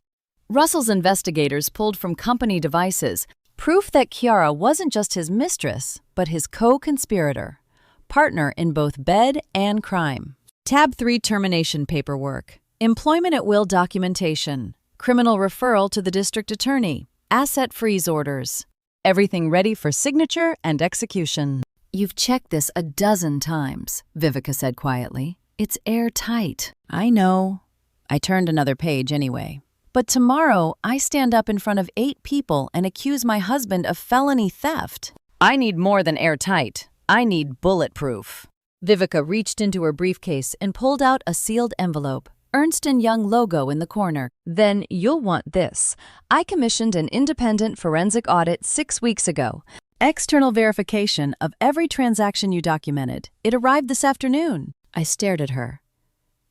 Russell's investigators pulled from company devices proof that Chiara wasn't just his mistress, but his co-conspirator, partner in both bed and crime. Tab 3, Termination Paperwork. Employment at will documentation. Criminal referral to the district attorney. Asset freeze orders. Everything ready for signature and execution. You've checked this a dozen times, Vivica said quietly. It's airtight. I know. I turned another page anyway. But tomorrow, I stand up in front of 8 people and accuse my husband of felony theft. I need more than airtight. I need bulletproof. Vivica reached into her briefcase and pulled out a sealed envelope. Ernst & Young logo in the corner. Then you'll want this. I commissioned an independent forensic audit 6 weeks ago. External verification of every transaction you documented. It arrived this afternoon. I stared at her.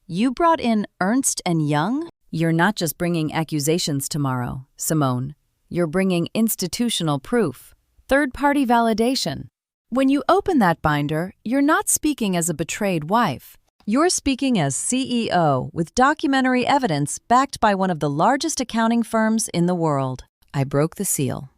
You brought in Ernst & Young? You're not just bringing accusations tomorrow, Simone. You're bringing institutional proof. Third-party validation. When you open that binder, you're not speaking as a betrayed wife. You're speaking as CEO with documentary evidence backed by one of the largest accounting firms in the world. I broke the seal.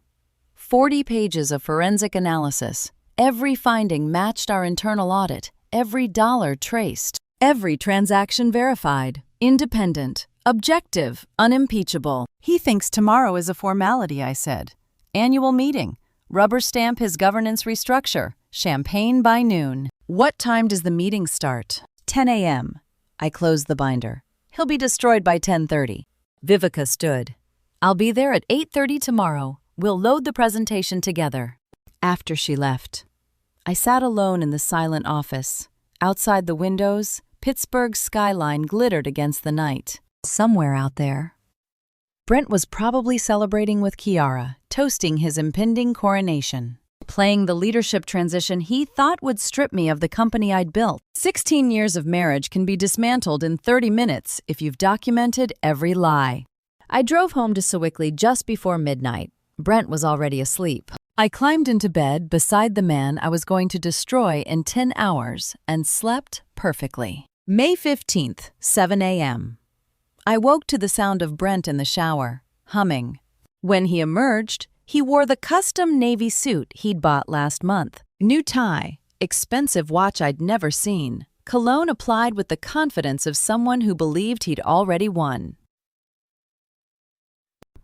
40 pages of forensic analysis. Every finding matched our internal audit. every dollar traced, every transaction verified, independent, objective, unimpeachable. He thinks tomorrow is a formality, I said. Annual meeting. Rubber stamp his governance restructure. Champagne by noon. What time does the meeting start? 10 a.m. I closed the binder. He'll be destroyed by 10:30. Vivica stood. I'll be there at 8:30 tomorrow. We'll load the presentation together. After she left, I sat alone in the silent office. Outside the windows, Pittsburgh's skyline glittered against the night. Somewhere out there, Brent was probably celebrating with Kiara, toasting his impending coronation, playing the leadership transition he thought would strip me of the company I'd built. 16 years of marriage can be dismantled in 30 minutes if you've documented every lie. I drove home to Sewickley just before midnight. Brent was already asleep. I climbed into bed beside the man I was going to destroy in 10 hours and slept perfectly. May 15th, 7 a.m. I woke to the sound of Brent in the shower, humming. When he emerged, he wore the custom navy suit he'd bought last month. New tie, expensive watch I'd never seen, cologne applied with the confidence of someone who believed he'd already won.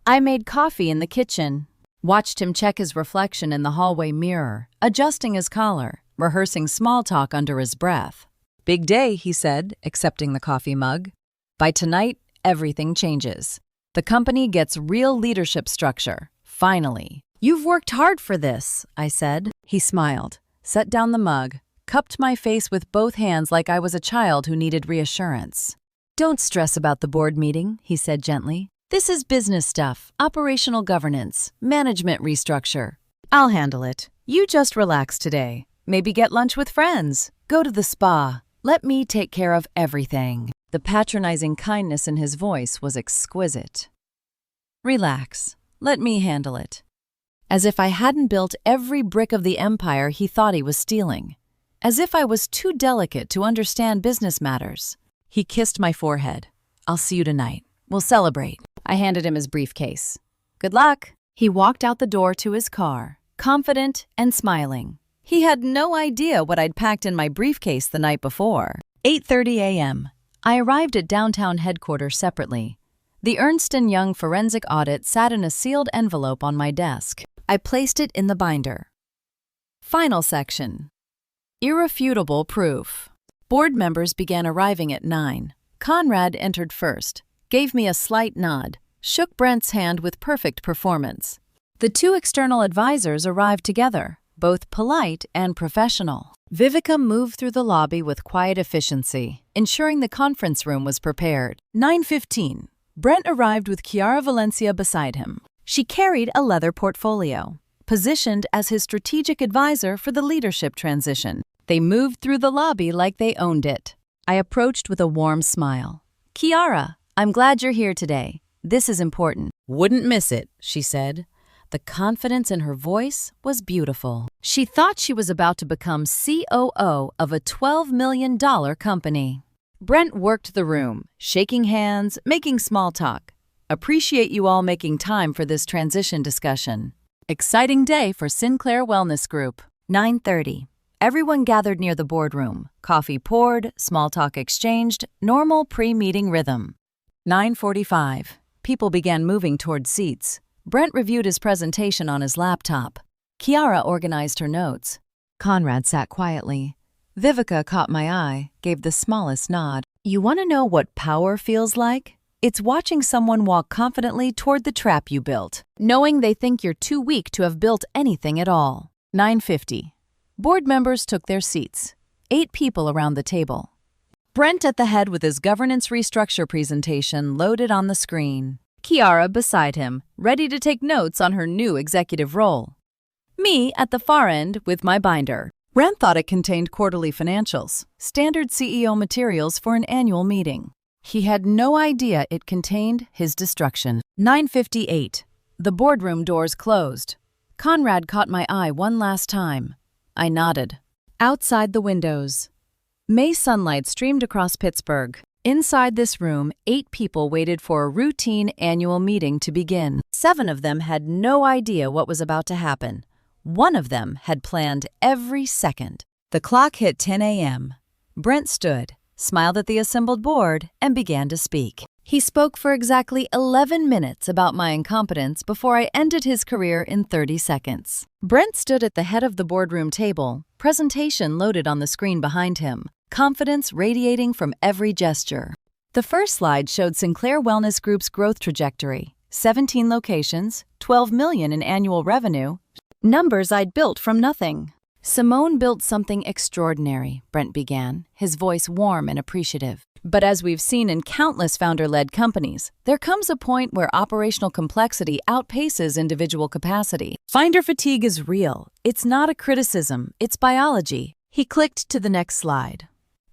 I made coffee in the kitchen, watched him check his reflection in the hallway mirror, adjusting his collar, rehearsing small talk under his breath. Big day, he said, accepting the coffee mug. By tonight, everything changes. The company gets real leadership structure. Finally. You've worked hard for this, I said. He smiled, set down the mug, cupped my face with both hands like I was a child who needed reassurance. Don't stress about the board meeting, he said gently. This is business stuff, operational governance, management restructure. I'll handle it. You just relax today. Maybe get lunch with friends. Go to the spa. Let me take care of everything. The patronizing kindness in his voice was exquisite. Relax. Let me handle it. As if I hadn't built every brick of the empire he thought he was stealing. As if I was too delicate to understand business matters. He kissed my forehead. I'll see you tonight. We'll celebrate. I handed him his briefcase. Good luck. He walked out the door to his car, confident and smiling. He had no idea what I'd packed in my briefcase the night before. 8:30 a.m. I arrived at downtown headquarters separately. The Ernst & Young forensic audit sat in a sealed envelope on my desk. I placed it in the binder. Final section. Irrefutable proof. Board members began arriving at 9. Conrad entered first, gave me a slight nod, shook Brent's hand with perfect performance. The two external advisors arrived together, both polite and professional. Vivica moved through the lobby with quiet efficiency, ensuring the conference room was prepared. 9:15. Brent arrived with Chiara Valencia beside him. She carried a leather portfolio, positioned as his strategic advisor for the leadership transition. They moved through the lobby like they owned it. I approached with a warm smile. Chiara, I'm glad you're here today. This is important. Wouldn't miss it, she said. The confidence in her voice was beautiful. She thought she was about to become COO of a $12 million company. Brent worked the room, shaking hands, making small talk. Appreciate you all making time for this transition discussion. Exciting day for Sinclair Wellness Group. 9:30. Everyone gathered near the boardroom. Coffee poured, small talk exchanged, normal pre-meeting rhythm. 9:45. People began moving toward seats. Brent reviewed his presentation on his laptop. Chiara organized her notes. Conrad sat quietly. Vivica caught my eye, gave the smallest nod. You want to know what power feels like? It's watching someone walk confidently toward the trap you built, knowing they think you're too weak to have built anything at all. 9:50. Board members took their seats. 8 people around the table. Brent at the head with his governance restructure presentation loaded on the screen. Chiara beside him, ready to take notes on her new executive role. Me at the far end with my binder. Brent thought it contained quarterly financials, standard CEO materials for an annual meeting. He had no idea it contained his destruction. 9:58. The boardroom doors closed. Conrad caught my eye one last time. I nodded. Outside the windows, May sunlight streamed across Pittsburgh. Inside this room, 8 people waited for a routine annual meeting to begin. 7 of them had no idea what was about to happen. 1 of them had planned every second. The clock hit 10 a.m. Brent stood, smiled at the assembled board, and began to speak. He spoke for exactly 11 minutes about my incompetence before I ended his career in 30 seconds. Brent stood at the head of the boardroom table, presentation loaded on the screen behind him, confidence radiating from every gesture. The first slide showed Sinclair Wellness Group's growth trajectory, 17 locations, $12 million in annual revenue, numbers I'd built from nothing. Simone built something extraordinary, Brent began, his voice warm and appreciative. But as we've seen in countless founder-led companies, there comes a point where operational complexity outpaces individual capacity. Finder fatigue is real. It's not a criticism, it's biology. He clicked to the next slide.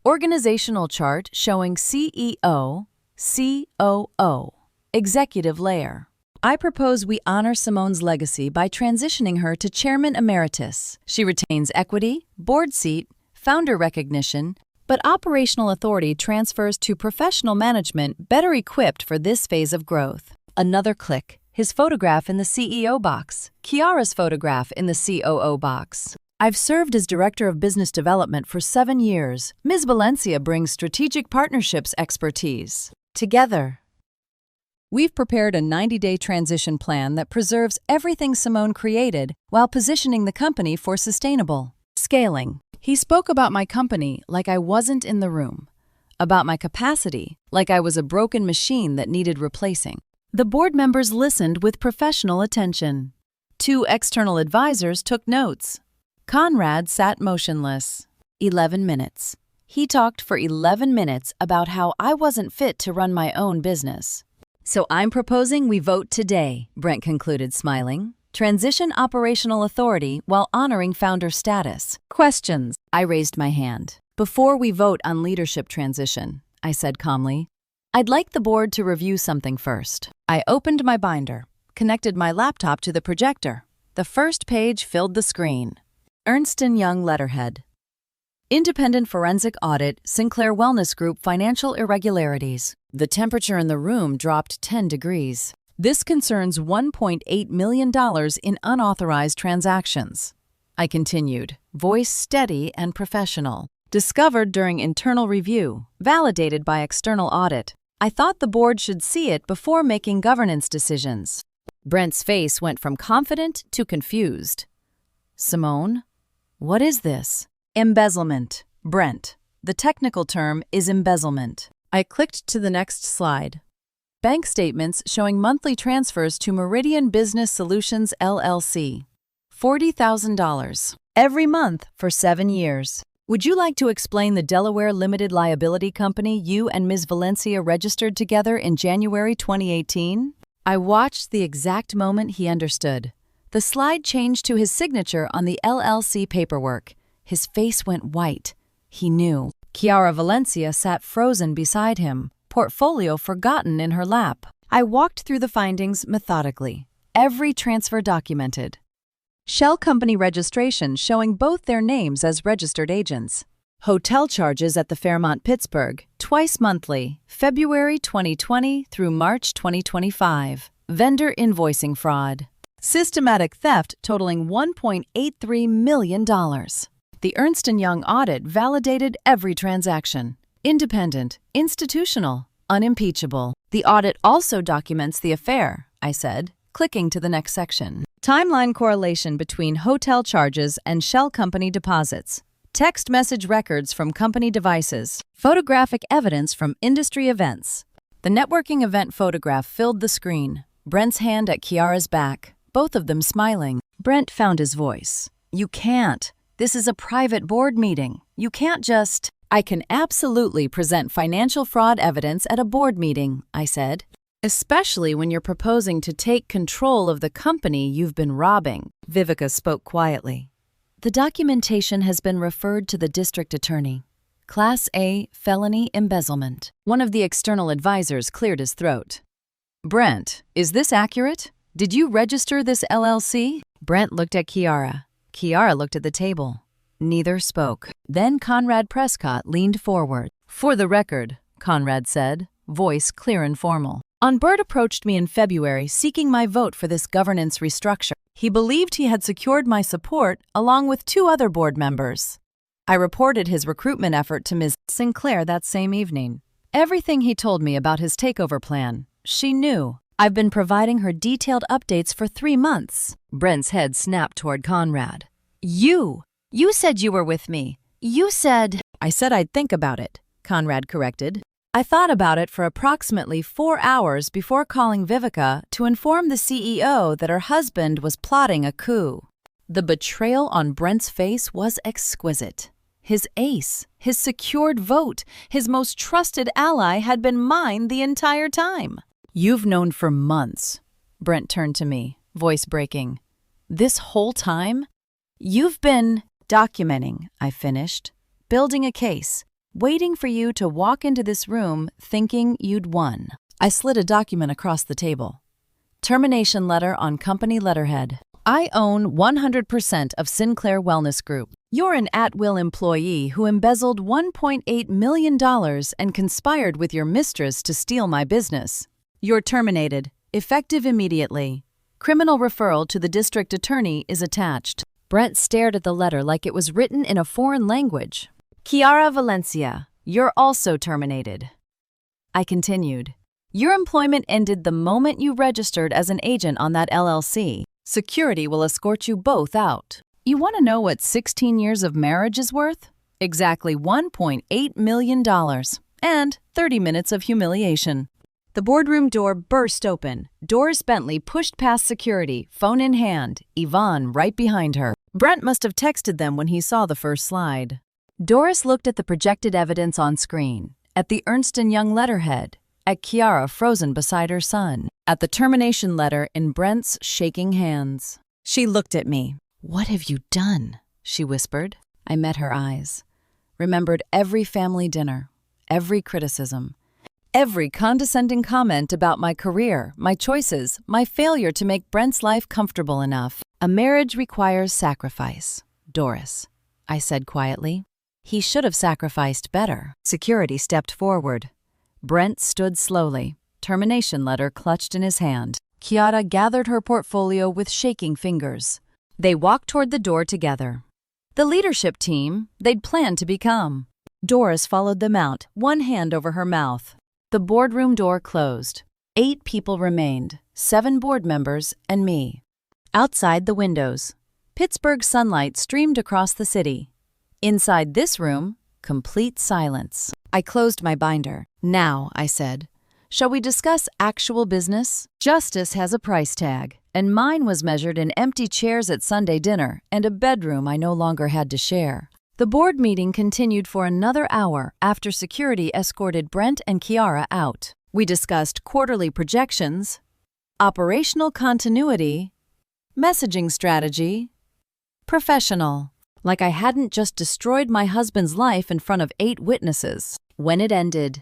Organizational chart showing CEO, COO, executive layer. I propose we honor Simone's legacy by transitioning her to Chairman Emeritus. She retains equity, board seat, founder recognition, but operational authority transfers to professional management better equipped for this phase of growth. Another click, his photograph in the CEO box, Chiara's photograph in the COO box. I've served as Director of Business Development for 7 years. Ms. Valencia brings strategic partnerships expertise. Together, we've prepared a 90-day transition plan that preserves everything Simone created while positioning the company for sustainable scaling. He spoke about my company like I wasn't in the room, about my capacity like I was a broken machine that needed replacing. The board members listened with professional attention. 2 external advisors took notes. Conrad sat motionless. 11 minutes. He talked for 11 minutes about how I wasn't fit to run my own business. So I'm proposing we vote today, Brent concluded, smiling. Transition operational authority while honoring founder status. Questions? I raised my hand. Before we vote on leadership transition, I said calmly, I'd like the board to review something first. I opened my binder, connected my laptop to the projector. The first page filled the screen. Ernst & Young letterhead. Independent forensic audit, Sinclair Wellness Group financial irregularities. The temperature in the room dropped 10 degrees. This concerns $1.8 million in unauthorized transactions. I continued, voice steady and professional. Discovered during internal review, validated by external audit. I thought the board should see it before making governance decisions. Brent's face went from confident to confused. Simone, what is this? Embezzlement. Brent. The technical term is embezzlement. I clicked to the next slide. Bank statements showing monthly transfers to Meridian Business Solutions LLC. $40,000 every month for 7 years. Would you like to explain the Delaware Limited Liability Company you and Ms. Valencia registered together in January 2018? I watched the exact moment he understood. The slide changed to his signature on the LLC paperwork. His face went white. He knew. Chiara Valencia sat frozen beside him, portfolio forgotten in her lap. I walked through the findings methodically. Every transfer documented. Shell company registration showing both their names as registered agents. Hotel charges at the Fairmont Pittsburgh, twice monthly, February 2020 through March 2025. Vendor invoicing fraud. Systematic theft totaling $1.83 million. The Ernst & Young audit validated every transaction. Independent, institutional, unimpeachable. The audit also documents the affair, I said, clicking to the next section. Timeline correlation between hotel charges and shell company deposits. Text message records from company devices. Photographic evidence from industry events. The networking event photograph filled the screen. Brent's hand at Chiara's back, both of them smiling. Brent found his voice. You can't. This is a private board meeting. You can't just... I can absolutely present financial fraud evidence at a board meeting, I said. Especially when you're proposing to take control of the company you've been robbing, Vivica spoke quietly. The documentation has been referred to the district attorney. Class A felony embezzlement. One of the external advisors cleared his throat. Brent, is this accurate? Did you register this LLC? Brent looked at Chiara. Chiara looked at the table. Neither spoke. Then Conrad Prescott leaned forward. For the record, Conrad said, voice clear and formal. Burt approached me in February seeking my vote for this governance restructure. He believed he had secured my support along with 2 other board members. I reported his recruitment effort to Ms. Sinclair that same evening. Everything he told me about his takeover plan, she knew. I've been providing her detailed updates for 3 months. Brent's head snapped toward Conrad. You said you were with me. You said— I said I'd think about it, Conrad corrected. I thought about it for approximately 4 hours before calling Vivica to inform the CEO that her husband was plotting a coup. The betrayal on Brent's face was exquisite. His ace, his secured vote, his most trusted ally had been mine the entire time. You've known for months. Brent turned to me, voice breaking. This whole time? You've been documenting, I finished, building a case, waiting for you to walk into this room thinking you'd won. I slid a document across the table. Termination letter on company letterhead. I own 100% of Sinclair Wellness Group. You're an at-will employee who embezzled $1.8 million and conspired with your mistress to steal my business. You're terminated, effective immediately. Criminal referral to the district attorney is attached. Brent stared at the letter like it was written in a foreign language. Chiara Valencia, you're also terminated. I continued. Your employment ended the moment you registered as an agent on that LLC. Security will escort you both out. You want to know what 16 years of marriage is worth? Exactly $1.8 million and 30 minutes of humiliation. The boardroom door burst open. Doris Bentley pushed past security, phone in hand, Yvonne right behind her. Brent must have texted them when he saw the first slide. Doris looked at the projected evidence on screen, at the Ernst & Young letterhead, at Chiara frozen beside her son, at the termination letter in Brent's shaking hands. She looked at me. What have you done? She whispered. I met her eyes, remembered every family dinner, every criticism, every condescending comment about my career, my choices, my failure to make Brent's life comfortable enough. A marriage requires sacrifice, Doris, I said quietly. He should have sacrificed better. Security stepped forward. Brent stood slowly, termination letter clutched in his hand. Chiara gathered her portfolio with shaking fingers. They walked toward the door together. The leadership team they'd planned to become. Doris followed them out, one hand over her mouth. The boardroom door closed. 8 people remained, 7 board members and me. Outside the windows, Pittsburgh sunlight streamed across the city. Inside this room, complete silence. I closed my binder. Now, I said, shall we discuss actual business? Justice has a price tag, and mine was measured in empty chairs at Sunday dinner and a bedroom I no longer had to share. The board meeting continued for another hour after security escorted Brent and Chiara out. We discussed quarterly projections, operational continuity, messaging strategy, professional. Like I hadn't just destroyed my husband's life in front of 8 witnesses. When it ended,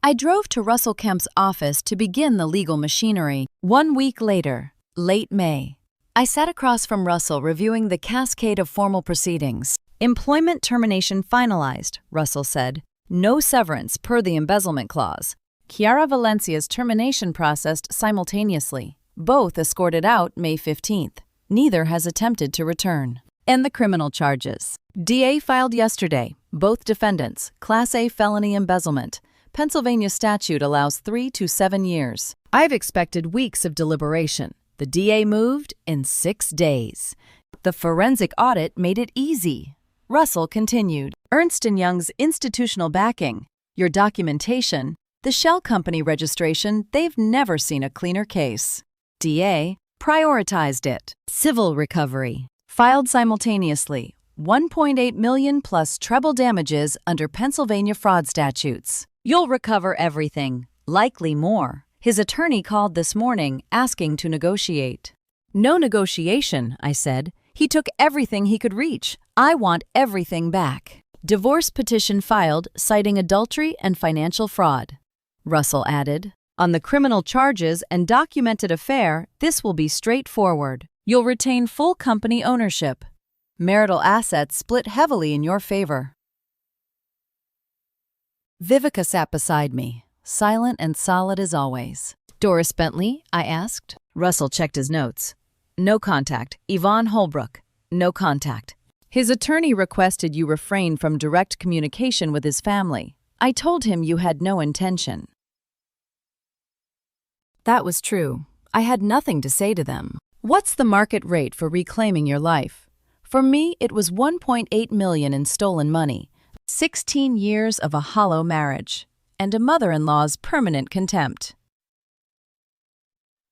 I drove to Russell Kemp's office to begin the legal machinery. 1 week later, late May, I sat across from Russell reviewing the cascade of formal proceedings. Employment termination finalized, Russell said. No severance per the embezzlement clause. Chiara Valencia's termination processed simultaneously. Both escorted out May 15th. Neither has attempted to return. And the criminal charges. DA filed yesterday. Both defendants, Class A felony embezzlement. Pennsylvania statute allows 3 to 7 years. I've expected weeks of deliberation. The DA moved in 6 days. The forensic audit made it easy. Russell continued. Ernst & Young's institutional backing, your documentation, the shell company registration, they've never seen a cleaner case. DA prioritized it. Civil recovery. Filed simultaneously, $1.8 million plus treble damages under Pennsylvania fraud statutes. You'll recover everything, likely more. His attorney called this morning asking to negotiate. No negotiation, I said. He took everything he could reach. I want everything back. Divorce petition filed citing adultery and financial fraud. Russell added, on the criminal charges and documented affair, this will be straightforward. You'll retain full company ownership. Marital assets split heavily in your favor. Vivica sat beside me, silent and solid as always. Doris Bentley, I asked. Russell checked his notes. No contact. Yvonne Holbrook. No contact. His attorney requested you refrain from direct communication with his family. I told him you had no intention. That was true. I had nothing to say to them. What's the market rate for reclaiming your life? For me, it was $1.8 million in stolen money, 16 years of a hollow marriage, and a mother-in-law's permanent contempt.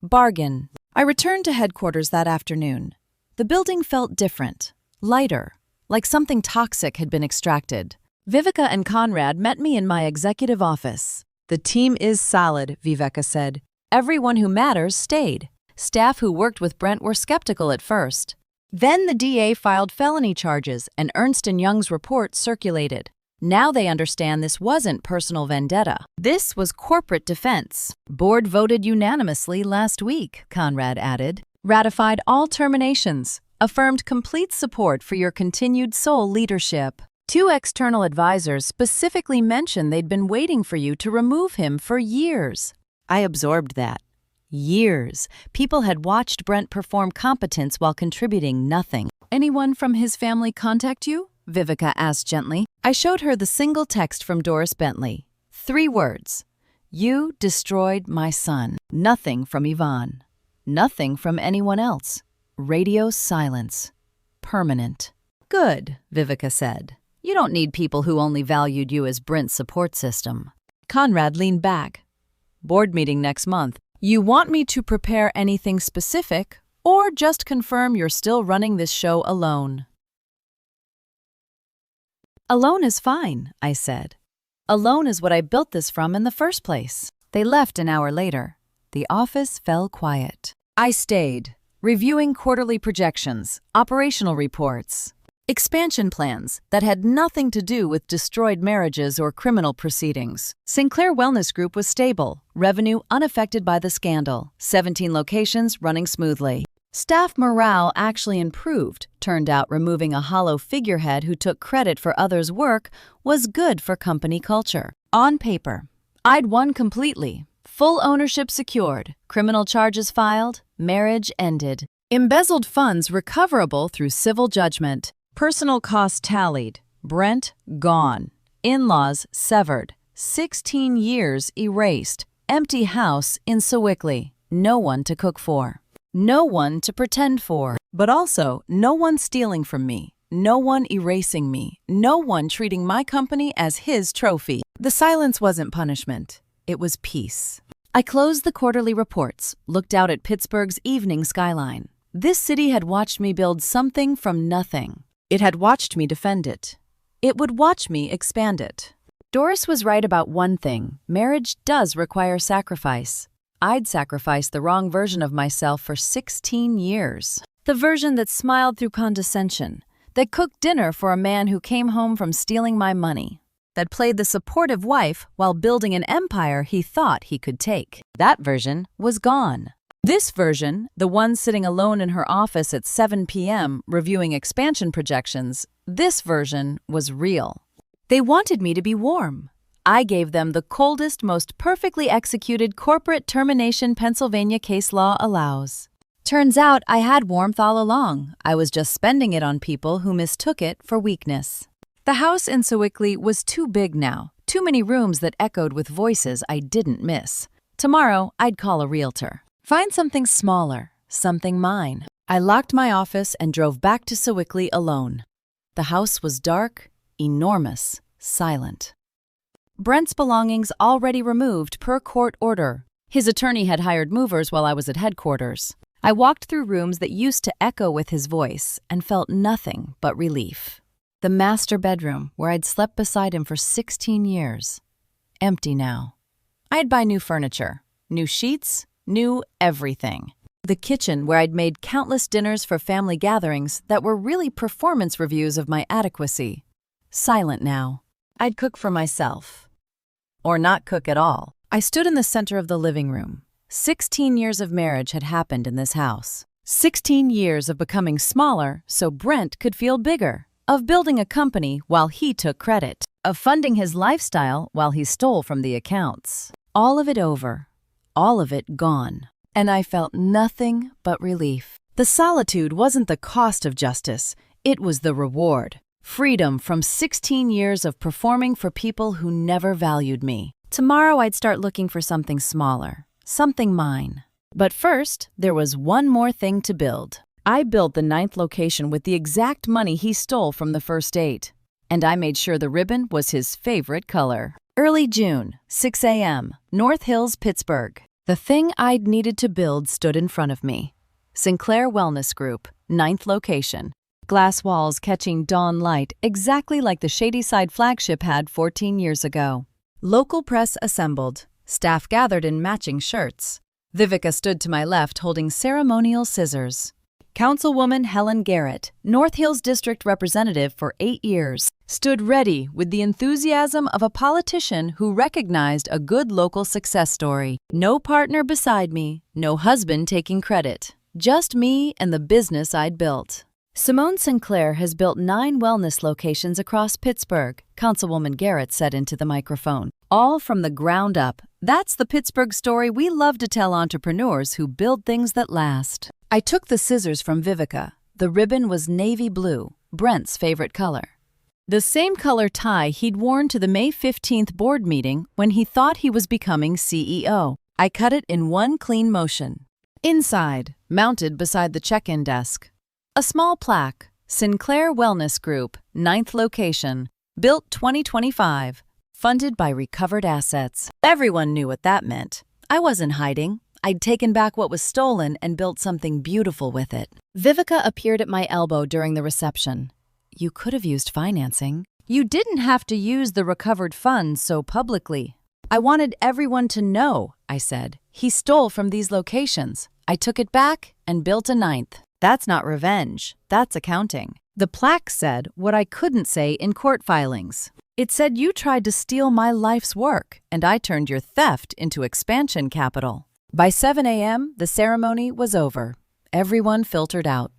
Bargain. I returned to headquarters that afternoon. The building felt different, lighter, like something toxic had been extracted. Viveka and Conrad met me in my executive office. The team is solid, Viveka said. Everyone who matters stayed. Staff who worked with Brent were skeptical at first. Then the DA filed felony charges and Ernst & Young's report circulated. Now they understand this wasn't personal vendetta. This was corporate defense. Board voted unanimously last week, Conrad added. Ratified all terminations. Affirmed complete support for your continued sole leadership. 2 external advisors specifically mentioned they'd been waiting for you to remove him for years. I absorbed that. Years. People had watched Brent perform competence while contributing nothing. Anyone from his family contact you? Viveka asked gently. I showed her the single text from Doris Bentley. 3 words. You destroyed my son. Nothing from Yvonne. Nothing from anyone else. Radio silence. Permanent. Good, Viveka said. You don't need people who only valued you as Brent's support system. Conrad leaned back. Board meeting next month. You want me to prepare anything specific, or just confirm you're still running this show alone? Alone is fine, I said. Alone is what I built this from in the first place. They left an hour later. The office fell quiet. I stayed, reviewing quarterly projections, operational reports, expansion plans that had nothing to do with destroyed marriages or criminal proceedings. Sinclair Wellness Group was stable, revenue unaffected by the scandal, 17 locations running smoothly. Staff morale actually improved. Turned out removing a hollow figurehead who took credit for others' work was good for company culture. On paper, I'd won completely. Full ownership secured, criminal charges filed, marriage ended. Embezzled funds recoverable through civil judgment. Personal costs tallied. Brent gone. In-laws severed. 16 years erased. Empty house in Sewickley. No one to cook for. No one to pretend for. But also, no one stealing from me. No one erasing me. No one treating my company as his trophy. The silence wasn't punishment. It was peace. I closed the quarterly reports, looked out at Pittsburgh's evening skyline. This city had watched me build something from nothing. It had watched me defend it. It would watch me expand it. Doris was right about one thing. Marriage does require sacrifice. I'd sacrificed the wrong version of myself for 16 years. The version that smiled through condescension, that cooked dinner for a man who came home from stealing my money, that played the supportive wife while building an empire he thought he could take. That version was gone. This version, the one sitting alone in her office at 7 p.m. reviewing expansion projections, this version was real. They wanted me to be warm. I gave them the coldest, most perfectly executed corporate termination Pennsylvania case law allows. Turns out I had warmth all along. I was just spending it on people who mistook it for weakness. The house in Sewickley was too big now, too many rooms that echoed with voices I didn't miss. Tomorrow, I'd call a realtor. Find something smaller, something mine. I locked my office and drove back to Sewickley alone. The house was dark, enormous, silent. Brent's belongings already removed per court order. His attorney had hired movers while I was at headquarters. I walked through rooms that used to echo with his voice and felt nothing but relief. The master bedroom, where I'd slept beside him for 16 years. Empty now. I'd buy new furniture, new sheets, new everything. The kitchen, where I'd made countless dinners for family gatherings that were really performance reviews of my adequacy. Silent now. I'd cook for myself. Or not cook at all. I stood in the center of the living room. 16 years of marriage had happened in this house. 16 years of becoming smaller so Brent could feel bigger. Of building a company while he took credit. Of funding his lifestyle while he stole from the accounts. All of it over. All of it gone. And I felt nothing but relief. The solitude wasn't the cost of justice. It was the reward. Freedom from 16 years of performing for people who never valued me. Tomorrow I'd start looking for something smaller, something mine. But first, there was one more thing to build. I built the 9th location with the exact money he stole from the first date. And I made sure the ribbon was his favorite color. Early June, 6 a.m., North Hills, Pittsburgh. The thing I'd needed to build stood in front of me. Sinclair Wellness Group, 9th location. Glass walls catching dawn light exactly like the Shadyside flagship had 14 years ago. Local press assembled. Staff gathered in matching shirts. Vivica stood to my left holding ceremonial scissors. Councilwoman Helen Garrett, North Hills District Representative for 8 years, stood ready with the enthusiasm of a politician who recognized a good local success story. No partner beside me, no husband taking credit. Just me and the business I'd built. Simone Sinclair has built 9 wellness locations across Pittsburgh, Councilwoman Garrett said into the microphone. All from the ground up. That's the Pittsburgh story we love to tell entrepreneurs who build things that last. I took the scissors from Vivica. The ribbon was navy blue, Brent's favorite color. The same color tie he'd worn to the May 15th board meeting when he thought he was becoming CEO. I cut it in one clean motion. Inside, mounted beside the check-in desk, a small plaque, Sinclair Wellness Group, 9th location, built 2025, funded by recovered assets. Everyone knew what that meant. I wasn't hiding. I'd taken back what was stolen and built something beautiful with it. Vivica appeared at my elbow during the reception. You could have used financing. You didn't have to use the recovered funds so publicly. I wanted everyone to know, I said. He stole from these locations. I took it back and built a 9th. That's not revenge. That's accounting. The plaque said what I couldn't say in court filings. It said you tried to steal my life's work, and I turned your theft into expansion capital. By 7 a.m., the ceremony was over. Everyone filtered out.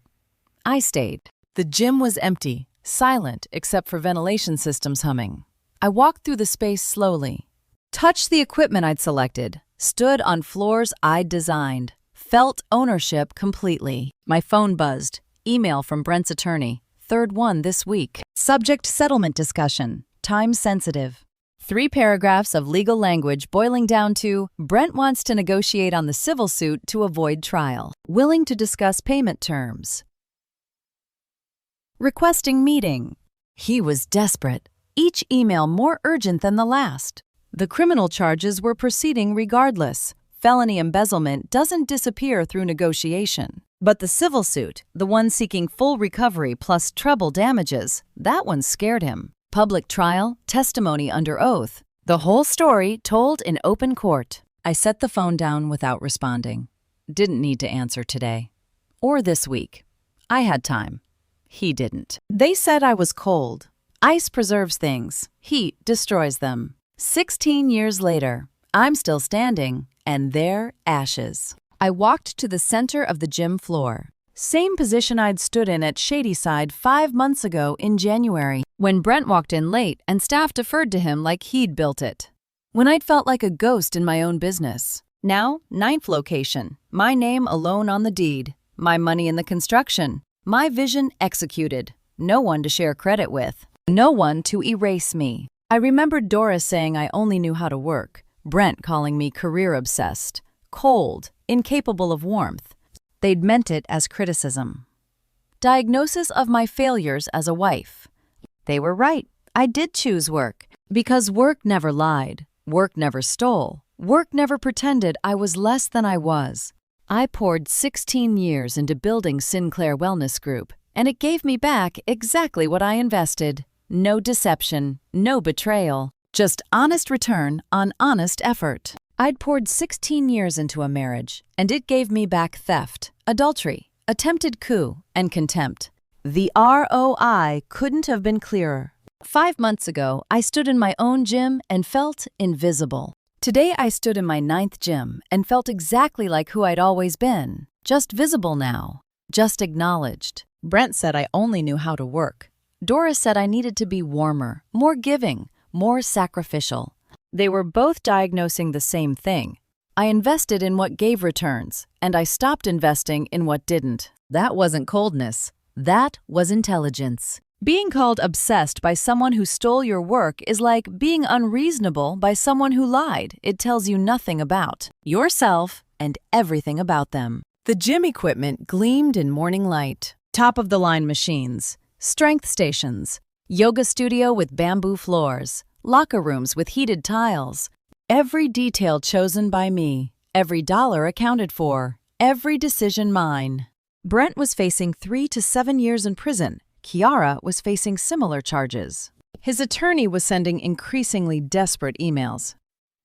I stayed. The gym was empty, silent except for ventilation systems humming. I walked through the space slowly, touched the equipment I'd selected, stood on floors I'd designed, felt ownership completely. My phone buzzed. Email from Brent's attorney. 3rd one this week. Subject settlement discussion. Time sensitive. 3 paragraphs of legal language boiling down to Brent wants to negotiate on the civil suit to avoid trial. Willing to discuss payment terms. Requesting meeting. He was desperate. Each email more urgent than the last. The criminal charges were proceeding regardless. Felony embezzlement doesn't disappear through negotiation. But the civil suit, the one seeking full recovery plus treble damages, that one scared him. Public trial, testimony under oath. The whole story told in open court. I set the phone down without responding. Didn't need to answer today. Or this week. I had time. He didn't. They said I was cold. Ice preserves things. Heat destroys them. 16 years later, I'm still standing, and they're ashes. I walked to the center of the gym floor. Same position I'd stood in at Shadyside 5 months ago in January, when Brent walked in late and staff deferred to him like he'd built it. When I'd felt like a ghost in my own business. Now, 9th location, my name alone on the deed, my money in the construction, my vision executed, no one to share credit with, no one to erase me. I remembered Doris saying I only knew how to work, Brent calling me career-obsessed, cold, incapable of warmth. They'd meant it as criticism. Diagnosis of my failures as a wife. They were right. I did choose work. Because work never lied. Work never stole. Work never pretended I was less than I was. I poured 16 years into building Sinclair Wellness Group, and it gave me back exactly what I invested. No deception, no betrayal, just honest return on honest effort. I'd poured 16 years into a marriage, and it gave me back theft, adultery, attempted coup, and contempt. The ROI couldn't have been clearer. 5 months ago, I stood in my own gym and felt invisible. Today, I stood in my 9th gym and felt exactly like who I'd always been, just visible now, just acknowledged. Brent said I only knew how to work. Doris said I needed to be warmer, more giving, more sacrificial. They were both diagnosing the same thing. I invested in what gave returns, and I stopped investing in what didn't. That wasn't coldness. That was intelligence. Being called obsessed by someone who stole your work is like being unreasonable by someone who lied. It tells you nothing about yourself and everything about them. The gym equipment gleamed in morning light. Top-of-the-line machines, strength stations, yoga studio with bamboo floors, locker rooms with heated tiles. Every detail chosen by me, every dollar accounted for, every decision mine. Brent was facing 3 to 7 years in prison. Kiara was facing similar charges. His attorney was sending increasingly desperate emails.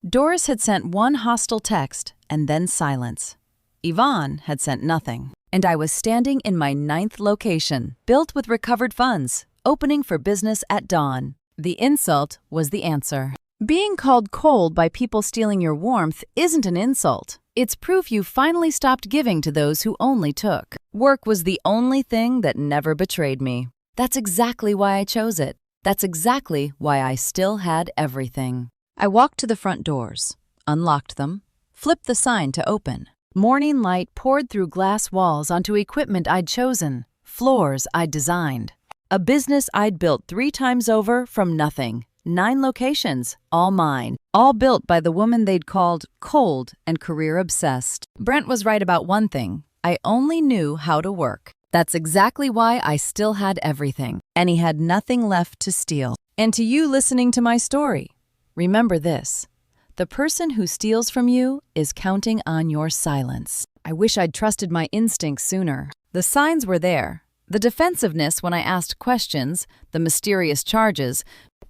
Doris had sent one hostile text and then silence. Yvonne had sent nothing. And I was standing in my 9th location, built with recovered funds, opening for business at dawn. The insult was the answer. Being called cold by people stealing your warmth isn't an insult. It's proof you finally stopped giving to those who only took. Work was the only thing that never betrayed me. That's exactly why I chose it. That's exactly why I still had everything. I walked to the front doors, unlocked them, flipped the sign to open. Morning light poured through glass walls onto equipment I'd chosen, floors I'd designed. A business I'd built 3 times over from nothing. 9 locations, all mine, all built by the woman they'd called cold and career-obsessed. Brent was right about one thing. I only knew how to work. That's exactly why I still had everything, and he had nothing left to steal. And to you listening to my story, remember this. The person who steals from you is counting on your silence. I wish I'd trusted my instincts sooner. The signs were there. The defensiveness when I asked questions, the mysterious charges,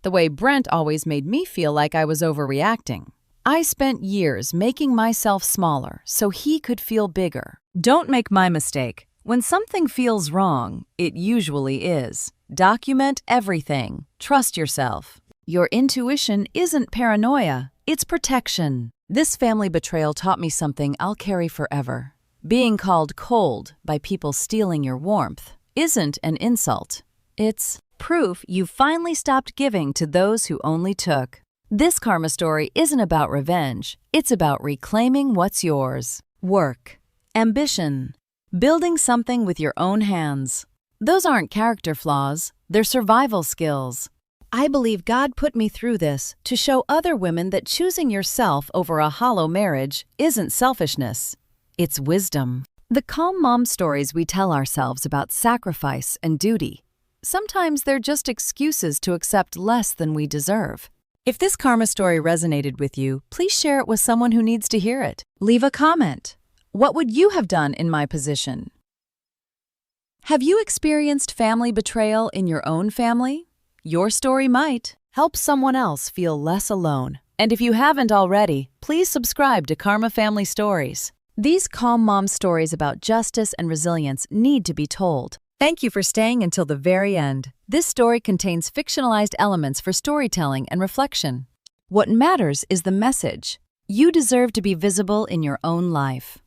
the way Brent always made me feel like I was overreacting. I spent years making myself smaller so he could feel bigger. Don't make my mistake. When something feels wrong, it usually is. Document everything. Trust yourself. Your intuition isn't paranoia, it's protection. This family betrayal taught me something I'll carry forever. Being called cold by people stealing your warmth isn't an insult. It's proof you finally stopped giving to those who only took. This karma story isn't about revenge. It's about reclaiming what's yours. Work, ambition, building something with your own hands. Those aren't character flaws, they're survival skills. I believe God put me through this to show other women that choosing yourself over a hollow marriage isn't selfishness. It's wisdom. The calm mom stories we tell ourselves about sacrifice and duty, sometimes they're just excuses to accept less than we deserve. If this karma story resonated with you, please share it with someone who needs to hear it. Leave a comment. What would you have done in my position? Have you experienced family betrayal in your own family? Your story might help someone else feel less alone. And if you haven't already, please subscribe to Karma Family Stories. These calm mom stories about justice and resilience need to be told. Thank you for staying until the very end. This story contains fictionalized elements for storytelling and reflection. What matters is the message. You deserve to be visible in your own life.